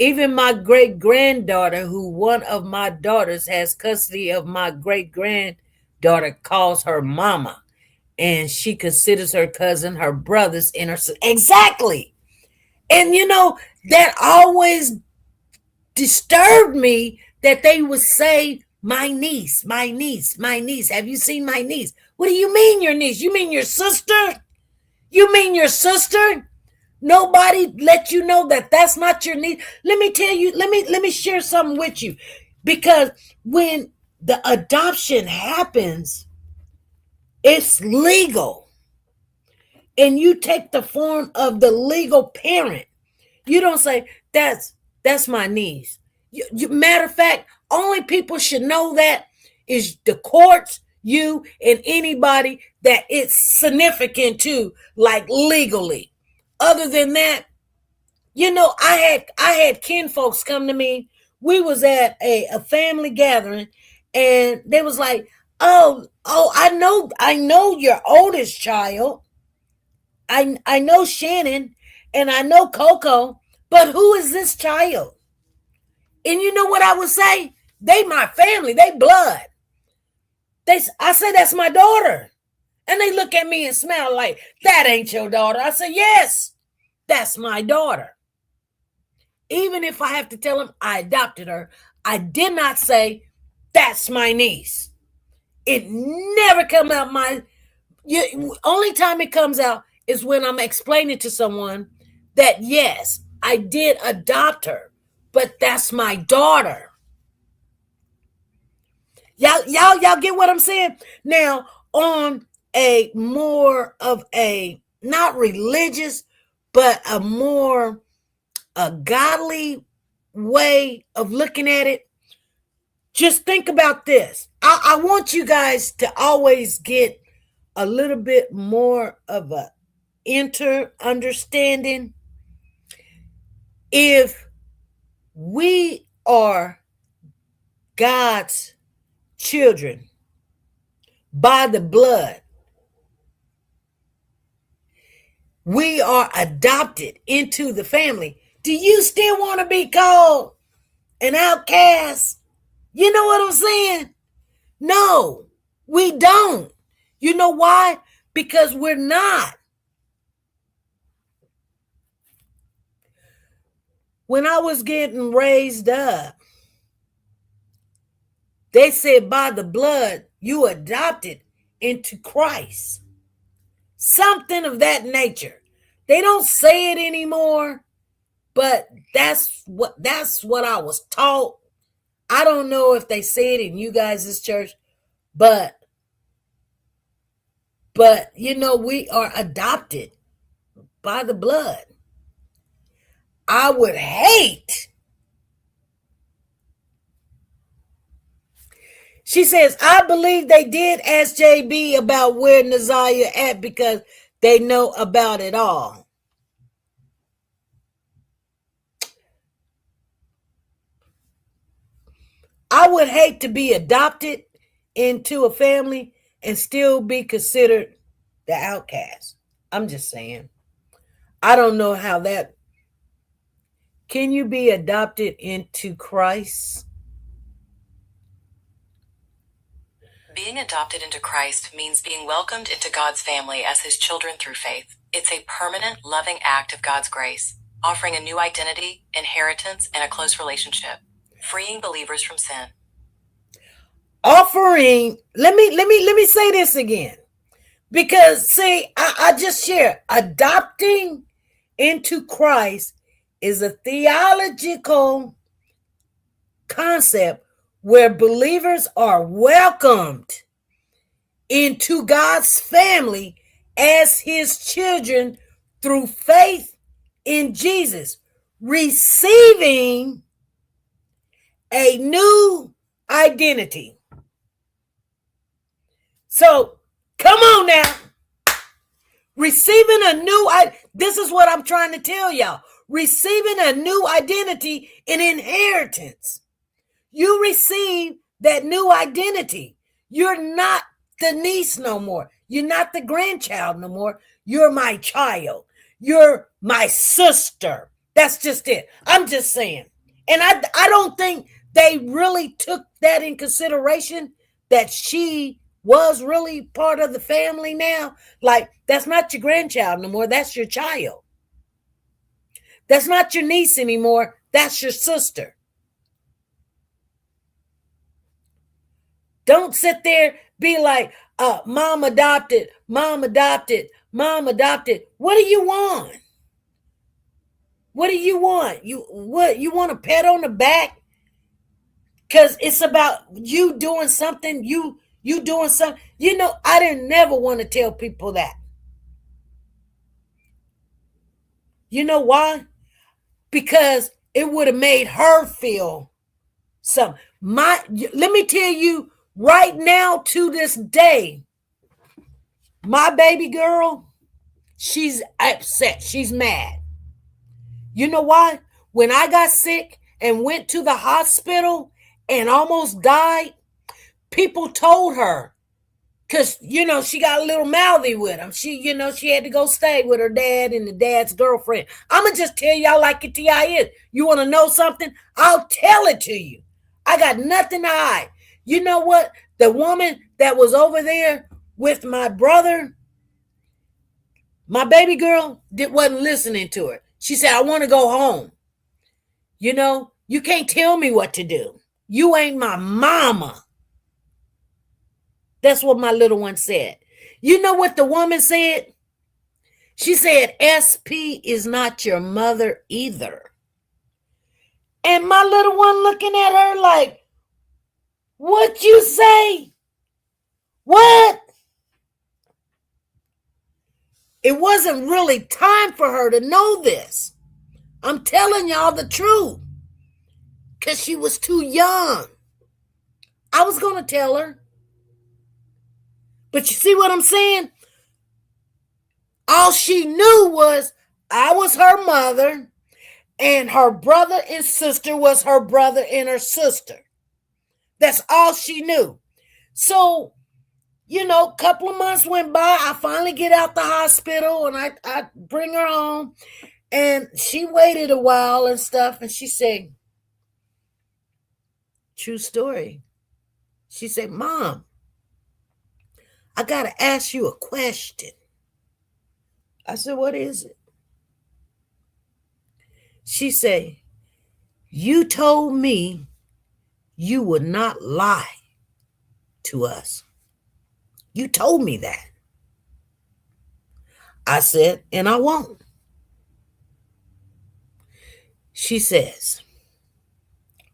Even my great-granddaughter, who one of my daughters has custody of my great-granddaughter, calls her mama. And she considers her cousin, her brothers, and her... Exactly. And, you know, that always disturbed me that they would say, my niece, my niece, my niece. Have you seen my niece? What do you mean your niece? You mean your sister? You mean your sister? Nobody let you know that that's not your niece. Let me tell you, let me share something with you. Because when the adoption happens, it's legal. And you take the form of the legal parent. You don't say, that's my niece. Matter of fact, only people should know that is the courts, you, and anybody that it's significant to, like legally. Other than that, you know, I had kin folks come to me. We was at a family gathering, and they was like, oh, I know your oldest child. I know Shannon, and I know Coco, but who is this child? And you know what I would say? They my family, they blood. I say, that's my daughter. And they look at me and smile like, that ain't your daughter. I say, yes, that's my daughter. Even if I have to tell them I adopted her, I did not say, that's my niece. It never come out only time it comes out is when I'm explaining to someone that yes, I did adopt her, but that's my daughter. Y'all get what I'm saying? Now, on a more of a not religious, but a godly way of looking at it, just think about this. I want you guys to always get a little bit more of a understanding. If we are God's children by the blood, we are adopted into the family. Do you still want to be called an outcast? You know what I'm saying? No, we don't. You know why? Because we're not. When I was getting raised up, they said by the blood, you adopted into Christ. Something of that nature. They don't say it anymore, but that's what I was taught. I don't know if they say it in you guys' church, but you know, we are adopted by the blood. I would hate. She says, I believe they did ask JB about where Naziah at because they know about it all. I would hate to be adopted into a family and still be considered the outcast. I'm just saying. I don't know how that. Can you be adopted into Christ? Being adopted into Christ means being welcomed into God's family as his children through faith. It's a permanent, loving act of God's grace, offering a new identity, inheritance, and a close relationship, freeing believers from sin. Offering, let me say this again. Because see, I just share adopting into Christ is a theological concept where believers are welcomed into God's family as his children through faith in Jesus, receiving a new identity. So, come on now. Receiving a new, this is what I'm trying to tell y'all. Receiving a new identity and inheritance. You receive that new identity. You're not the niece no more. You're not the grandchild no more. You're my child. You're my sister. That's just it. I'm just saying. And I don't think they really took that in consideration, that she was really part of the family now. Like, that's not your grandchild no more. That's your child. That's not your niece anymore. That's your sister. Don't sit there, be like, mom adopted, mom adopted, mom adopted. What do you want? What do you want? You want a pat on the back? Because it's about you doing something, you doing something. You know, I didn't never want to tell people that. You know why? Because it would have made her feel something. Let me tell you right now, to this day, my baby girl, she's upset. She's mad. You know why? When I got sick and went to the hospital and almost died, people told her, because, you know, she got a little mouthy with them. She had to go stay with her dad and the dad's girlfriend. I'm going to just tell y'all like it is. You want to know something? I'll tell it to you. I got nothing to hide. You know what? The woman that was over there with my brother, my baby girl, wasn't listening to her. She said, I want to go home. You know, you can't tell me what to do. You ain't my mama. That's what my little one said. You know what the woman said? She said, SP is not your mother either. And my little one looking at her like, what you say? What? It wasn't really time for her to know this. I'm telling y'all the truth. Because she was too young. I was going to tell her. But you see what I'm saying? All she knew was I was her mother, and her brother and sister was her brother and her sister. That's all she knew. So, you know, a couple of months went by. I finally get out the hospital, and I bring her home. And she waited a while and stuff, and she said, true story. She said, Mom, I got to ask you a question. I said, what is it? She said, you told me you would not lie to us. You told me that. I said, and I won't. She says,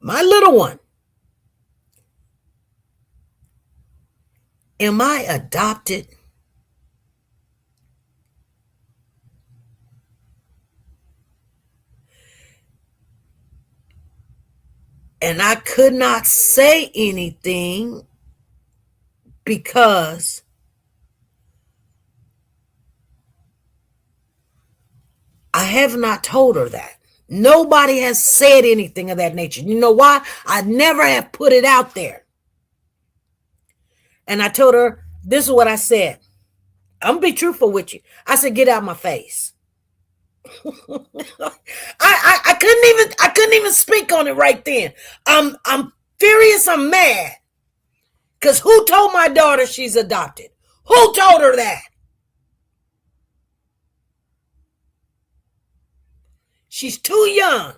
my little one, am I adopted? And I could not say anything because I have not told her that. Nobody has said anything of that nature. You know why? I never have put it out there. And I told her, this is what I said. I'm going to be truthful with you. I said, get out my face. I couldn't even speak on it right then. I'm furious. I'm mad. Because who told my daughter she's adopted? Who told her that? She's too young.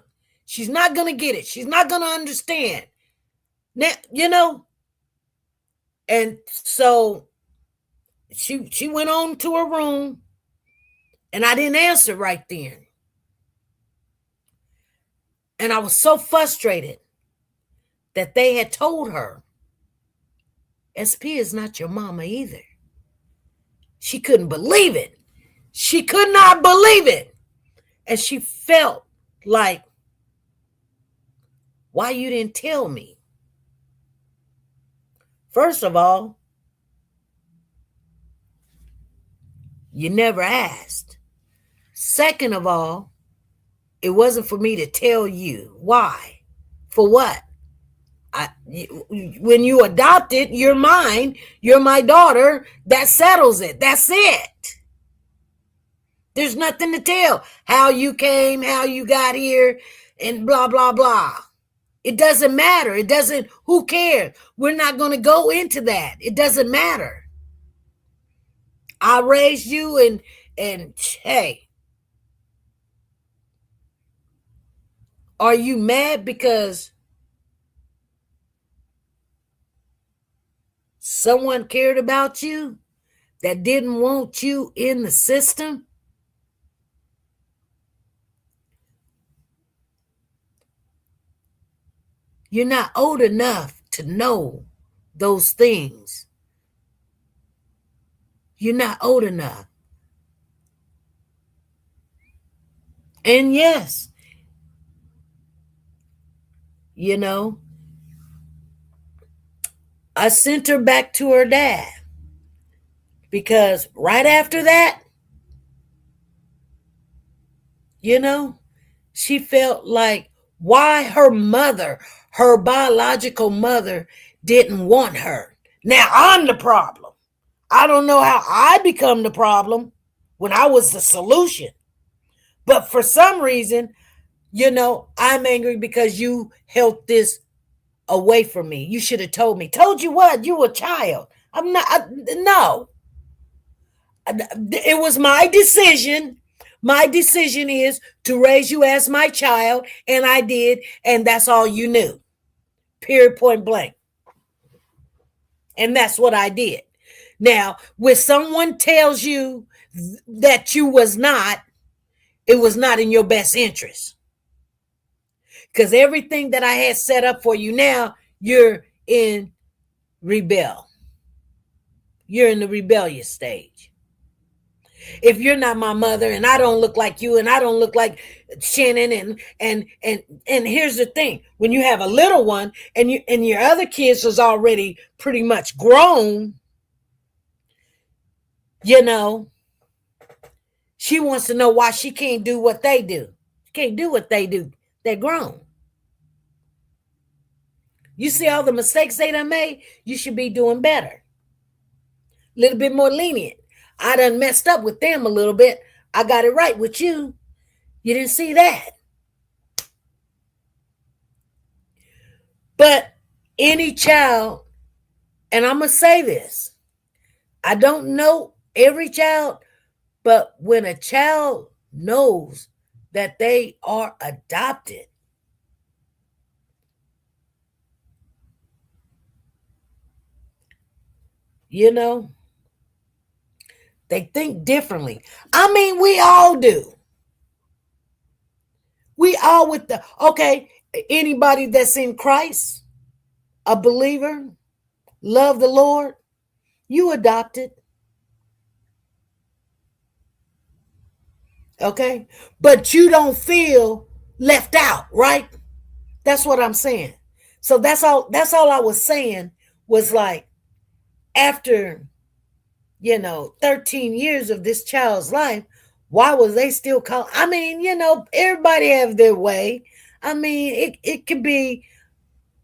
She's not going to get it. She's not going to understand. Now, you know. And so she went on to her room, and I didn't answer right then. And I was so frustrated that they had told her, SP is not your mama either. She couldn't believe it. She could not believe it. And she felt like, why you didn't tell me? First of all, you never asked. Second of all, it wasn't for me to tell you. Why? For what? When you adopted, you're mine. You're my daughter. That settles it. That's it. There's nothing to tell. How you came, how you got here, and blah, blah, blah. It doesn't matter. It doesn't, who cares? We're not going to go into that. It doesn't matter. I raised you and hey, are you mad because someone cared about you that didn't want you in the system? You're not old enough to know those things. You're not old enough. And yes, you know, I sent her back to her dad because right after that, you know, she felt like why her mother, her biological mother, didn't want her. Now I'm the problem. I don't know how I become the problem when I was the solution. But for some reason, you know, I'm angry because you held this away from me. You should have told me. Told you what? You were a child. I'm not. No. It was my decision. My decision is to raise you as my child, and I did, and that's all you knew. Period, point blank. And that's what I did. Now, when someone tells you that you was not, it was not in your best interest. Because everything that I had set up for you now, you're in rebel. You're in the rebellious stage. If you're not my mother and I don't look like you and I don't look like Shannon and here's the thing, when you have a little one and your other kids is already pretty much grown, you know, she wants to know why she can't do what they do. She can't do what they do. They're grown. You see all the mistakes they done made? You should be doing better. A little bit more lenient. I done messed up with them a little bit. I got it right with you. You didn't see that. But any child, and I'm going to say this, I don't know every child, but when a child knows that they are adopted, you know, they think differently. I mean, we all do. We all with the, okay, anybody that's in Christ, a believer, love the Lord, you adopted. Okay? But you don't feel left out, right? That's what I'm saying. So that's all I was saying was like, after 13 years of this child's life, why was they still calling? I mean, everybody have their way. I mean, it could be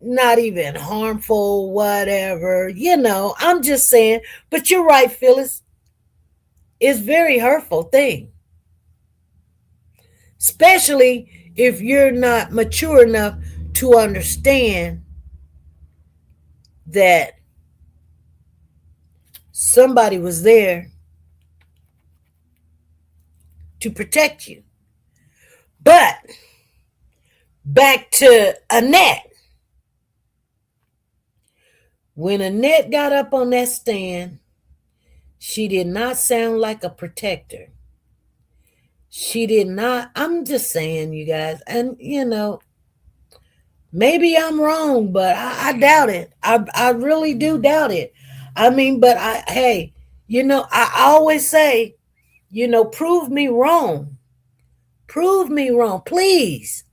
not even harmful, whatever, I'm just saying, but you're right, Phyllis. It's very hurtful thing. Especially if you're not mature enough to understand that somebody was there to protect you. But back to Annette. When Annette got up on that stand, she did not sound like a protector. She did not. I'm just saying, you guys, and maybe I'm wrong, but I doubt it. I really do doubt it. I mean, but I always say, prove me wrong. Prove me wrong, please.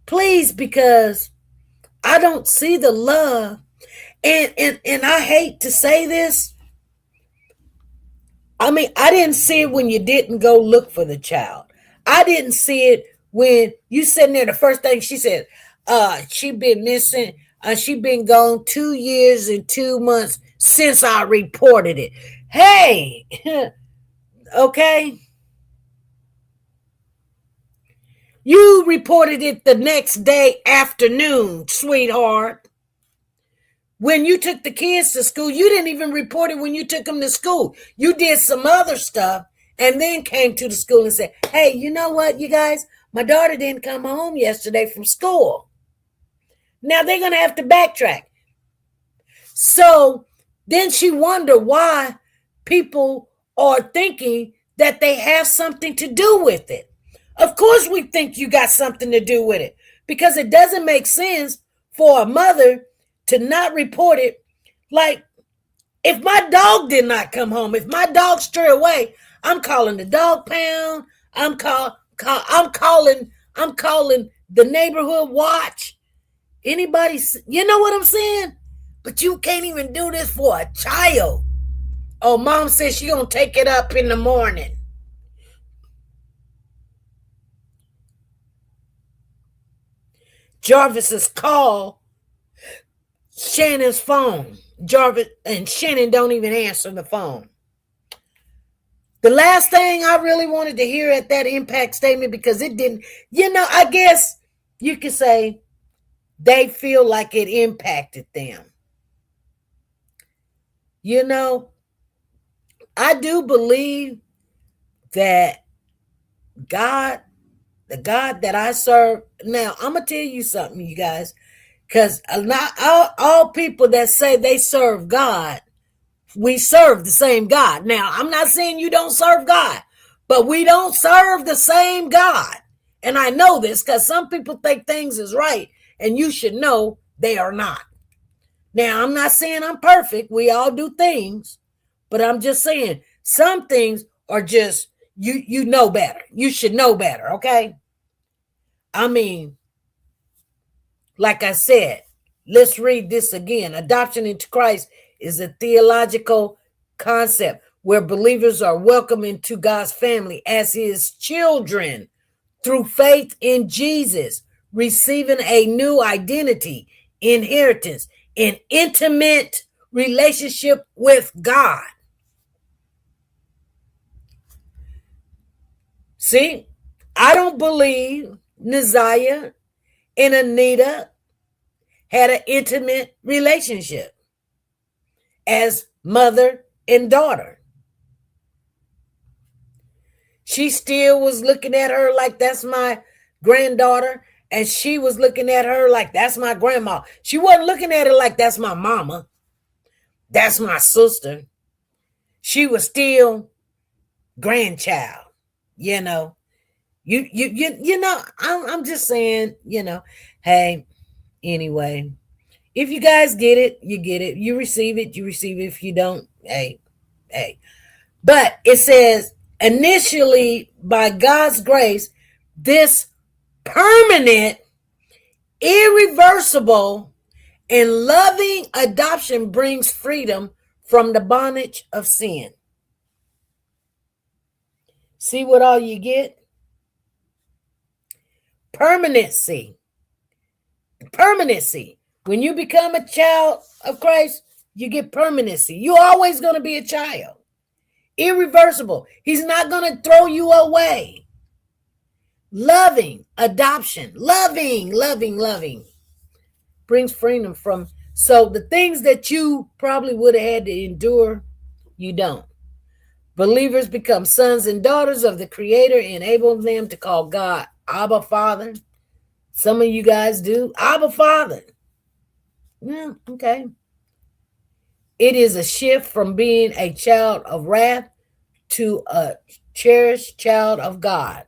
Please, because I don't see the love. And I hate to say this. I mean, I didn't see it when you didn't go look for the child. I didn't see it when you sitting there. The first thing she said, she been missing. She been gone 2 years and 2 months since I reported it. Hey, okay. You reported it the next day afternoon, sweetheart. When you took the kids to school, you didn't even report it when you took them to school. You did some other stuff and then came to the school and said, hey, you know what, you guys? My daughter didn't come home yesterday from school. Now they're going to have to backtrack. So then she wondered why people are thinking that they have something to do with it. Of course we think you got something to do with it, because it doesn't make sense for a mother to not report it. Like, if my dog did not come home, if my dog stray away, I'm calling the dog pound. I'm calling the neighborhood watch. Anybody, you know what I'm saying? But you can't even do this for a child. Oh, mom says she's gonna take it up in the morning. Jarvis's call Shannon's phone. Jarvis and Shannon don't even answer the phone. The last thing I really wanted to hear at that impact statement, because it didn't, I guess you could say they feel like it impacted them. I do believe that God, the God that I serve, now I'm going to tell you something, you guys, because not all people that say they serve God we serve the same God. Now, I'm not saying you don't serve God, but we don't serve the same God. And I know this because some people think things is right, and you should know they are not. Now, I'm not saying I'm perfect. We all do things, but I'm just saying some things are just, you know better. You should know better, okay? I mean, like I said, let's read this again. Adoption into Christ is a theological concept where believers are welcomed into God's family as his children through faith in Jesus, receiving a new identity, inheritance, an intimate relationship with God. See, I don't believe Naziah and Anita had an intimate relationship as mother and daughter. She still was looking at her like that's my granddaughter, and she was looking at her like that's my grandma. She wasn't looking at her like that's my mama, that's my sister. She was still grandchild, you know. You know, I'm just saying, you know, hey, anyway, if you guys get it, you get it. You receive it, you receive it. If you don't, hey. But it says, initially, by God's grace, this permanent, irreversible, and loving adoption brings freedom from the bondage of sin. See what all you get? Permanency. Permanency. When you become a child of Christ, you get permanency. You're always going to be a child. Irreversible. He's not going to throw you away. Loving adoption. Loving. Brings freedom from. So the things that you probably would have had to endure, you don't. Believers become sons and daughters of the Creator, enabling them to call God Abba Father. Some of you guys do. Abba Father. Yeah, okay. It is a shift from being a child of wrath to a cherished child of God.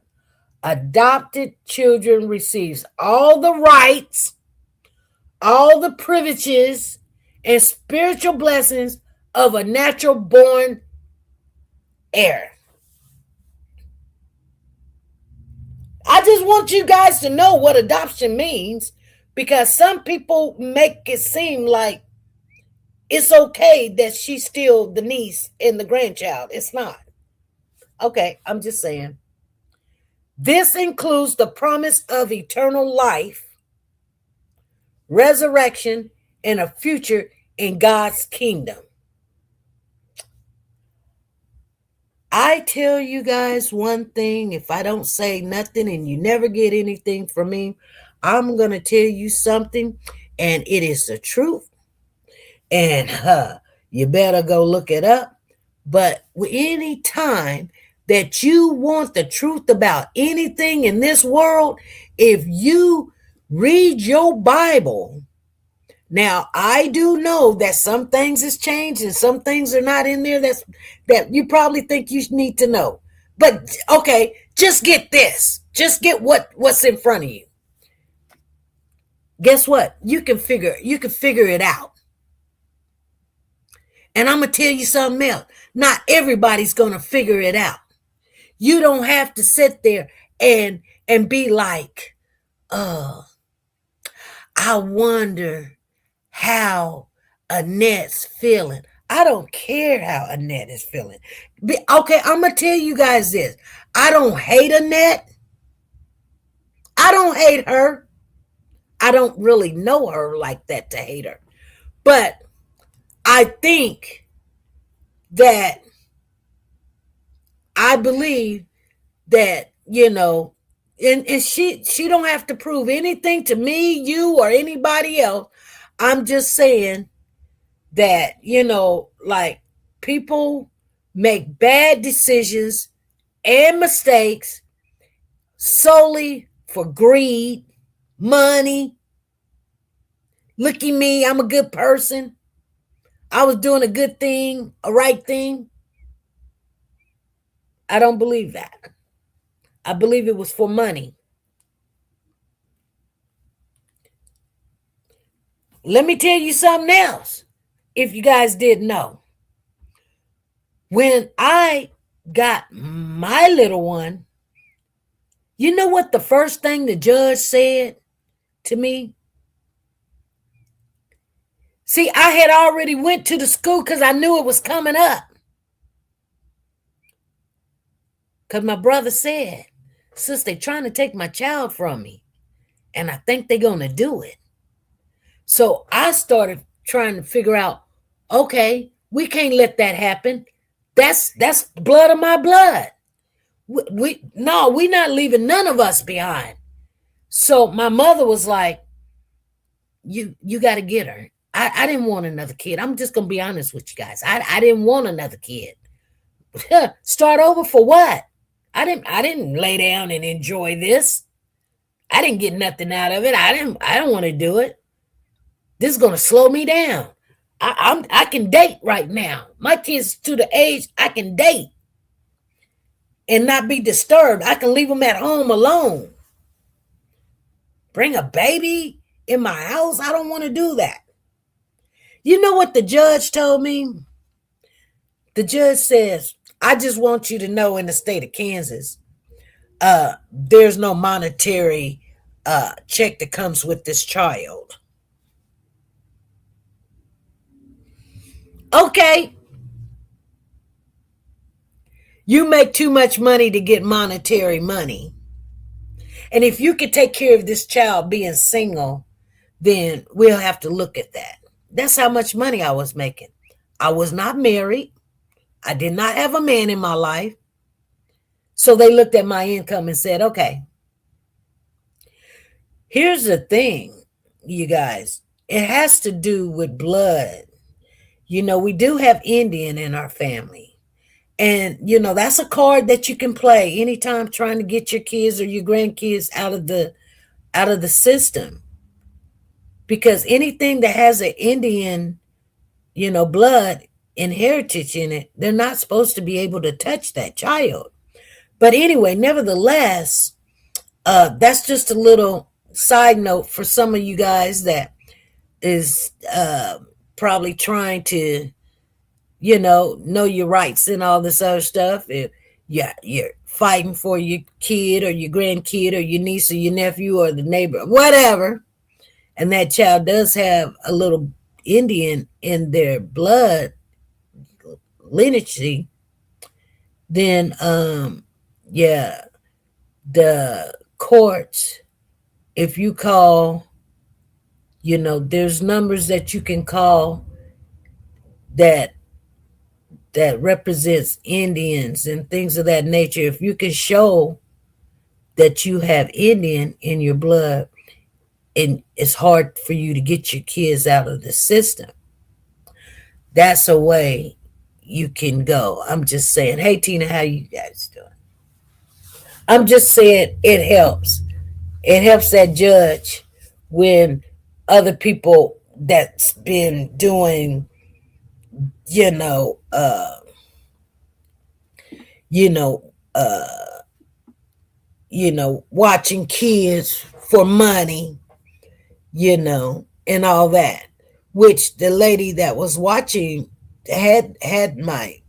Adopted children receives all the rights, all the privileges, and spiritual blessings of a natural born heir. I just want you guys to know what adoption means, because some people make it seem like it's okay that she's still the niece and the grandchild. It's not. Okay, I'm just saying. This includes the promise of eternal life, resurrection, and a future in God's kingdom. I tell you guys one thing, if I don't say nothing and you never get anything from me, I'm going to tell you something, and it is the truth. And you better go look it up. But any time that you want the truth about anything in this world, if you read your Bible, now I do know that some things has changed and some things are not in there that you probably think you need to know. But okay, just get this. Just get what's in front of you. Guess what? You can figure it out. And I'm going to tell you something else. Not everybody's going to figure it out. You don't have to sit there and be like, I wonder how Annette's feeling. I don't care how Annette is feeling. Okay, I'm going to tell you guys this. I don't hate Annette. I don't hate her. I don't really know her like that to hate her. But I think that I believe that, you know, and she don't have to prove anything to me, you, or anybody else. I'm just saying that, you know, like, people make bad decisions and mistakes solely for greed, money. Look at me, I'm a good person. I was doing a good thing, a right thing. I don't believe that. I believe it was for money. Let me tell you something else, if you guys didn't know. When I got my little one, you know what the first thing the judge said to me? See, I had already went to the school because I knew it was coming up. Because my brother said, sis, they're trying to take my child from me. And I think they're going to do it. So I started trying to figure out, okay, we can't let that happen. That's blood of my blood. We're not leaving none of us behind. So my mother was like, you got to get her. I didn't want another kid. I'm just going to be honest with you guys. I didn't want another kid. Start over for what? I didn't lay down and enjoy this. I didn't get nothing out of it. I don't want to do it. This is going to slow me down. I can date right now. My kids to the age I can date and not be disturbed. I can leave them at home alone. Bring a baby in my house? I don't want to do that. You know what the judge told me? The judge says, I just want you to know in the state of Kansas, there's no monetary check that comes with this child. Okay. You make too much money to get monetary money. And if you could take care of this child being single, then we'll have to look at that. That's how much money I was making. I was not married. I did not have a man in my life. So they looked at my income and said, okay, here's the thing, you guys. It has to do with blood. You know, we do have Indian in our family. And, you know, that's a card that you can play anytime trying to get your kids or your grandkids out of the system. Because anything that has an Indian, you know, blood and heritage in it, they're not supposed to be able to touch that child. But anyway, nevertheless, that's just a little side note for some of you guys that is probably trying to, you know your rights and all this other stuff. If you're fighting for your kid or your grandkid or your niece or your nephew or the neighbor, whatever, and that child does have a little Indian in their blood lineage, then the courts, if you call, you know, there's numbers that you can call that represents Indians and things of that nature. If you can show that you have Indian in your blood, and it's hard for you to get your kids out of the system, that's a way you can go. I'm just saying, hey Tina, how you guys doing? I'm just saying it helps. It helps that judge when other people that's been doing, watching kids for money, and all that, which the lady that was watching had my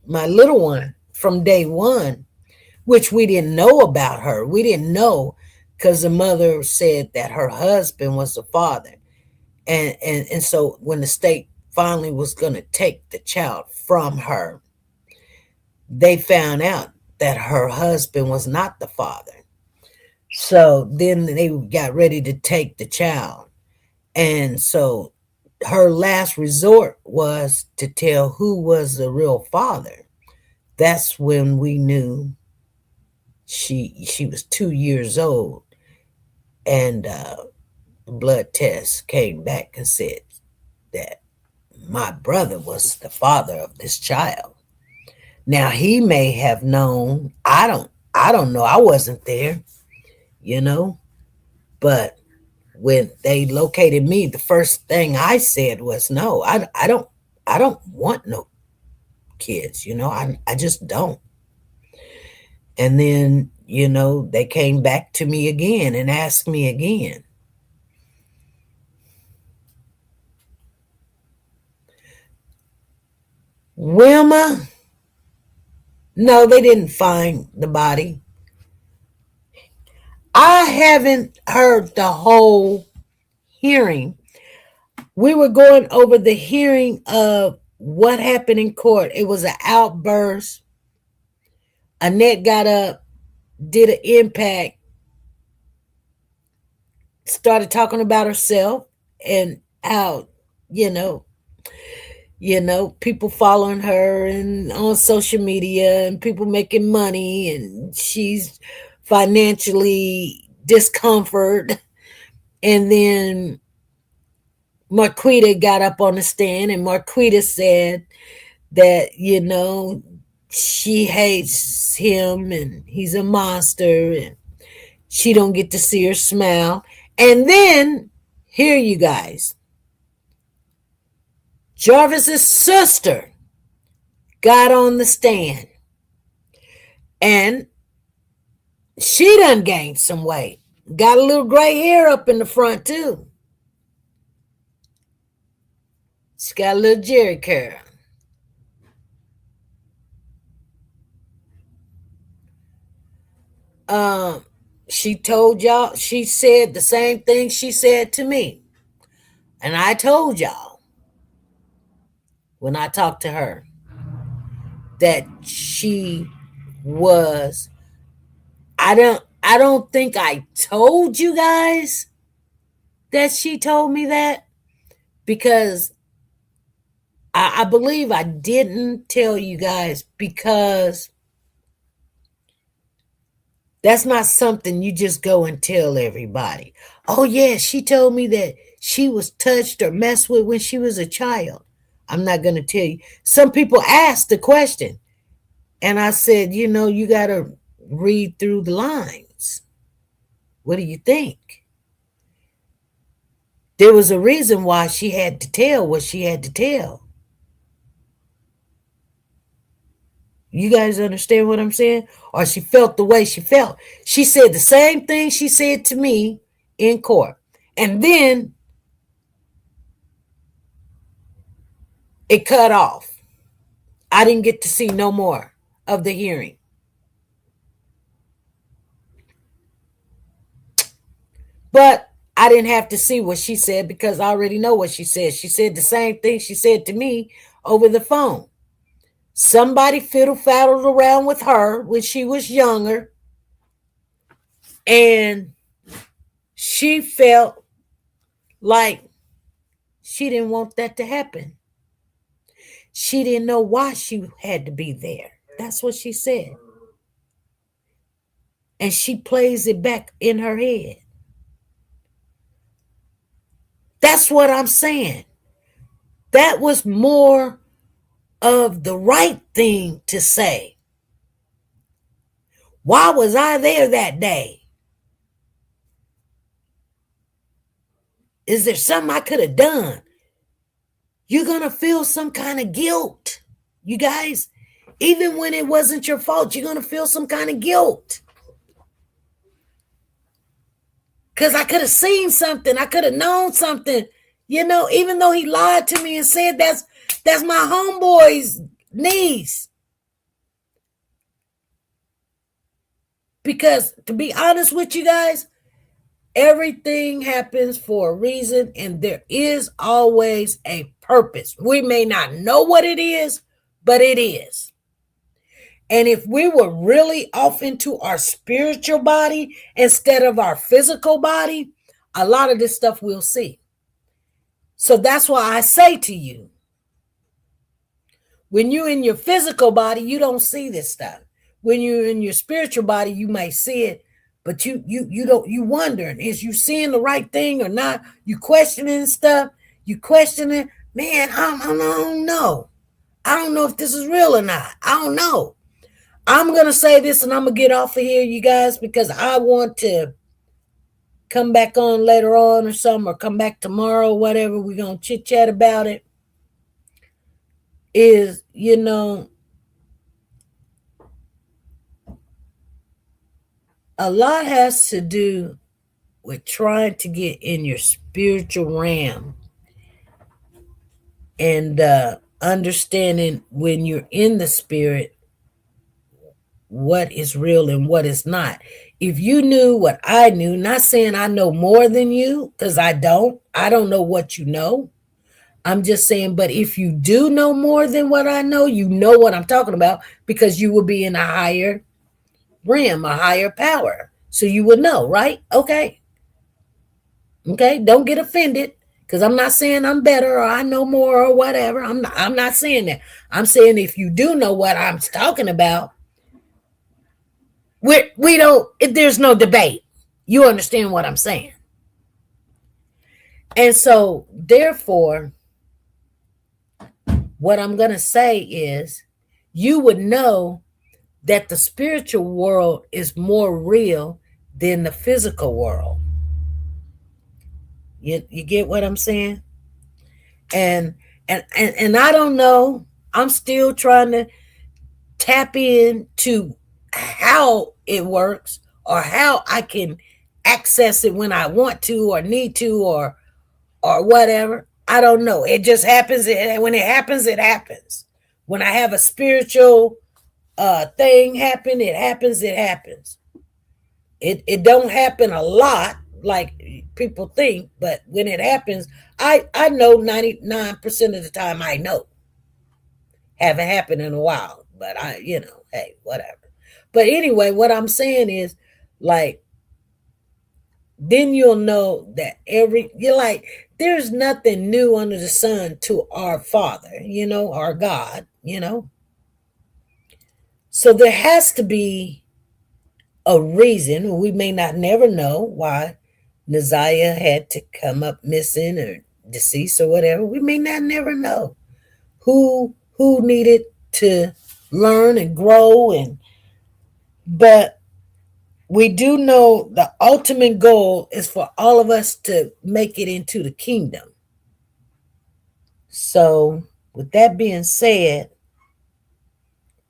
little one from day one, which we didn't know about her. We didn't know because the mother said that her husband was the father. And so when the state finally was going to take the child from her, they found out that her husband was not the father. So then they got ready to take the child. And so her last resort was to tell who was the real father. That's when we knew she was 2 years old. And the blood test came back and said that my brother was the father of this child. Now he may have known. I don't know. I wasn't there, but when they located me, the first thing I said was, no, I I don't want no kids, I just don't. And then, they came back to me again and asked me again. Wilma, no, they didn't find the body. I haven't heard the whole hearing. We were going over the hearing of what happened in court. It was an outburst. Annette got up, did an impact, started talking about herself and how, people following her and on social media and people making money, and she's financially discomfort. And then Marquita got up on the stand, and Marquita said that, she hates him and he's a monster and she don't get to see her smile. And then, here you guys, Jarvis's sister got on the stand and she done gained some weight. Got a little gray hair up in the front too. She got a little Jerry curl. She told y'all, she said the same thing she said to me. And I told y'all when I talked to her that she was, I don't think I told you guys that she told me that, because I believe I didn't tell you guys, because that's not something you just go and tell everybody. Oh yeah, she told me that she was touched or messed with when she was a child. I'm not going to tell you. Some people asked the question, and I said, you got to read through the lines. What do you think? There was a reason why she had to tell what she had to tell. You guys understand what I'm saying? Or she felt the way she felt. She said the same thing she said to me in court. And then it cut off. I didn't get to see no more of the hearing. But I didn't have to see what she said, because I already know what she said. She said the same thing she said to me over the phone. Somebody fiddle-faddled around with her when she was younger, and she felt like she didn't want that to happen. She didn't know why she had to be there. That's what she said. And she plays it back in her head. That's what I'm saying. That was more of the right thing to say. Why was I there that day? Is there something I could have done? You're going to feel some kind of guilt, you guys. Even when it wasn't your fault, you're going to feel some kind of guilt. Because I could have seen something. I could have known something. Even though he lied to me and said that's my homeboy's niece. Because to be honest with you guys, everything happens for a reason, and there is always a purpose. We may not know what it is, but it is. And if we were really off into our spiritual body instead of our physical body, a lot of this stuff we'll see. So that's why I say to you, when you're in your physical body, you don't see this stuff. When you're in your spiritual body, you may see it, but you wondering, is you seeing the right thing or not? You questioning stuff. You questioning, man, I don't know. I don't know if this is real or not. I don't know. I'm going to say this and I'm going to get off of here, you guys, because I want to come back on later on or something, or come back tomorrow, whatever. We're going to chit chat about it. is, a lot has to do with trying to get in your spiritual realm and understanding when you're in the spirit what is real and what is not. If you knew what I knew, not saying I know more than you, because I don't know what you know. I'm just saying, but if you do know more than what I know, you know what I'm talking about, because you will be in a higher realm, a higher power. So you would know, right? Okay. Don't get offended, because I'm not saying I'm better or I know more or whatever. I'm not saying that. I'm saying if you do know what I'm talking about, we don't, there's no debate. You understand what I'm saying? And so therefore, what I'm going to say is, you would know that the spiritual world is more real than the physical world. You get what I'm saying? And I don't know. I'm still trying to tap into how it works, or how I can access it when I want to or need to, or whatever. I don't know. It just happens. When it happens, it happens. When I have a spiritual thing happen, it happens. It happens. It don't happen a lot like people think, but when it happens, I know 99% of the time. I know. Haven't happened in a while, but hey, whatever. But anyway, what I'm saying is, like, then you'll know that you're like, there's nothing new under the sun to our Father, our God, So there has to be a reason. We may not never know why Naziah had to come up missing or deceased or whatever. We may not never know who needed to learn and grow, but we do know the ultimate goal is for all of us to make it into the kingdom. So, with that being said,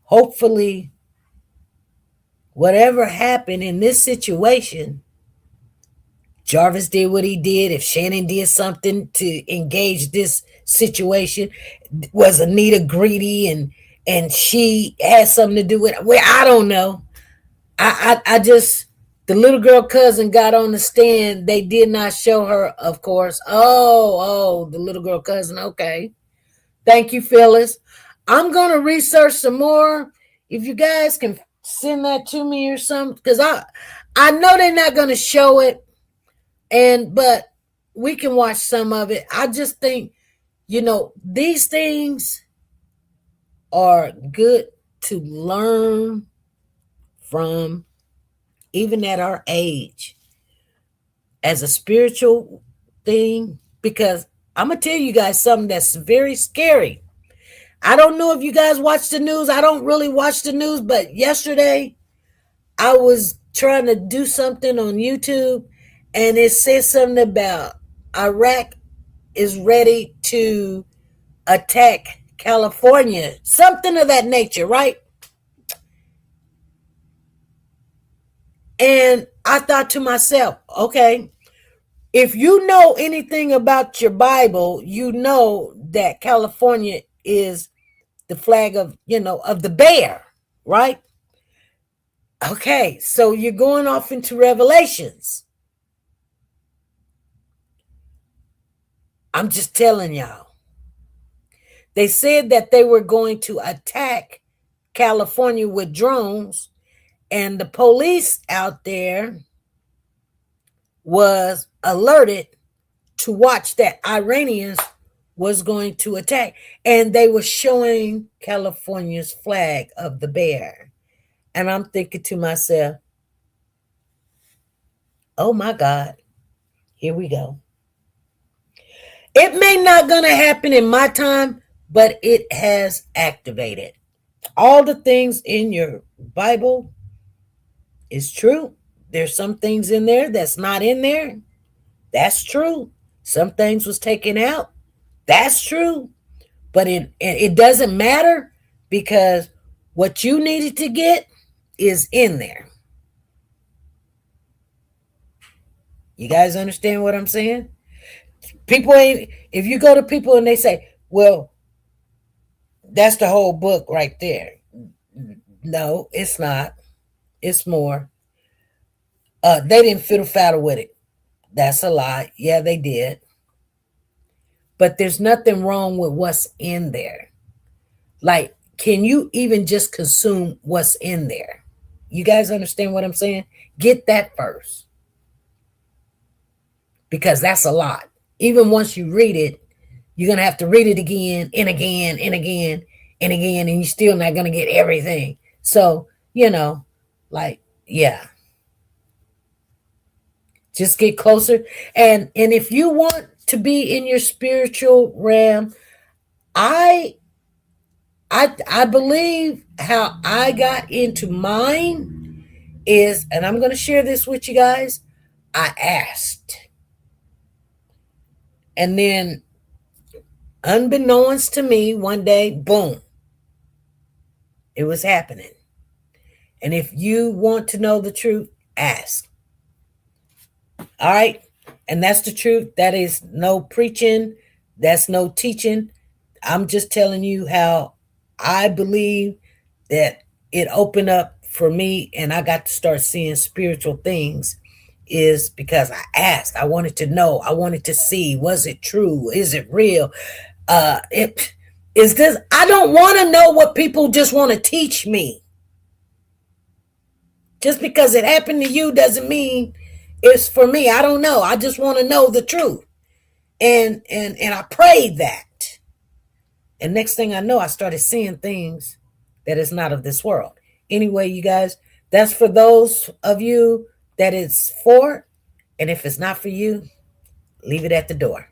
hopefully, whatever happened in this situation, Jarvis did what he did. If Shannon did something to engage this situation, was Anita greedy and she had something to do with it? Well, I don't know. I just, the little girl cousin got on the stand. They did not show her, of course. Oh, the little girl cousin. Okay. Thank you, Phyllis. I'm going to research some more. If you guys can send that to me or something, because I know they're not going to show it, but we can watch some of it. I just think, these things are good to learn from, even at our age, as a spiritual thing, because I'm going to tell you guys something that's very scary. I don't know if you guys watch the news. I don't really watch the news, but yesterday I was trying to do something on YouTube, and it says something about Iraq is ready to attack California, something of that nature, right? And I thought to myself, okay, if you know anything about your Bible, you know that California is the flag of, of the bear, right? Okay, so you're going off into Revelations. I'm just telling y'all. They said that they were going to attack California with drones, and the police out there was alerted to watch that Iranians was going to attack, and they were showing California's flag of the bear. And I'm thinking to myself, oh my God, here we go. It may not gonna happen in my time, but it has activated. All the things in your Bible is true. There's some things in there that's not in there. That's true. Some things was taken out. That's true. But it doesn't matter because what you needed to get is in there. You guys understand what I'm saying? People ain't, if you go to people and they say, well, that's the whole book right there. No, it's not. It's more. They didn't fiddle faddle with it. That's a lie. Yeah, they did. But there's nothing wrong with what's in there. Like, can you even just consume what's in there? You guys understand what I'm saying? Get that first. Because that's a lot. Even once you read it, you're going to have to read it again and again and again and again, and you're still not going to get everything. So, like, yeah. Just get closer. And if you want to be in your spiritual realm, I believe how I got into mine is, and I'm going to share this with you guys, I asked. And then, unbeknownst to me, one day, boom, it was happening. And if you want to know the truth, ask. All right? And that's the truth. That is no preaching. That's no teaching. I'm just telling you how I believe that it opened up for me and I got to start seeing spiritual things is because I asked. I wanted to know. I wanted to see. Was it true? Is it real? Is this? I don't want to know what people just want to teach me. Just because it happened to you doesn't mean it's for me. I don't know. I just want to know the truth. And I prayed that. And next thing I know, I started seeing things that is not of this world. Anyway, you guys, that's for those of you that it's for. And if it's not for you, leave it at the door.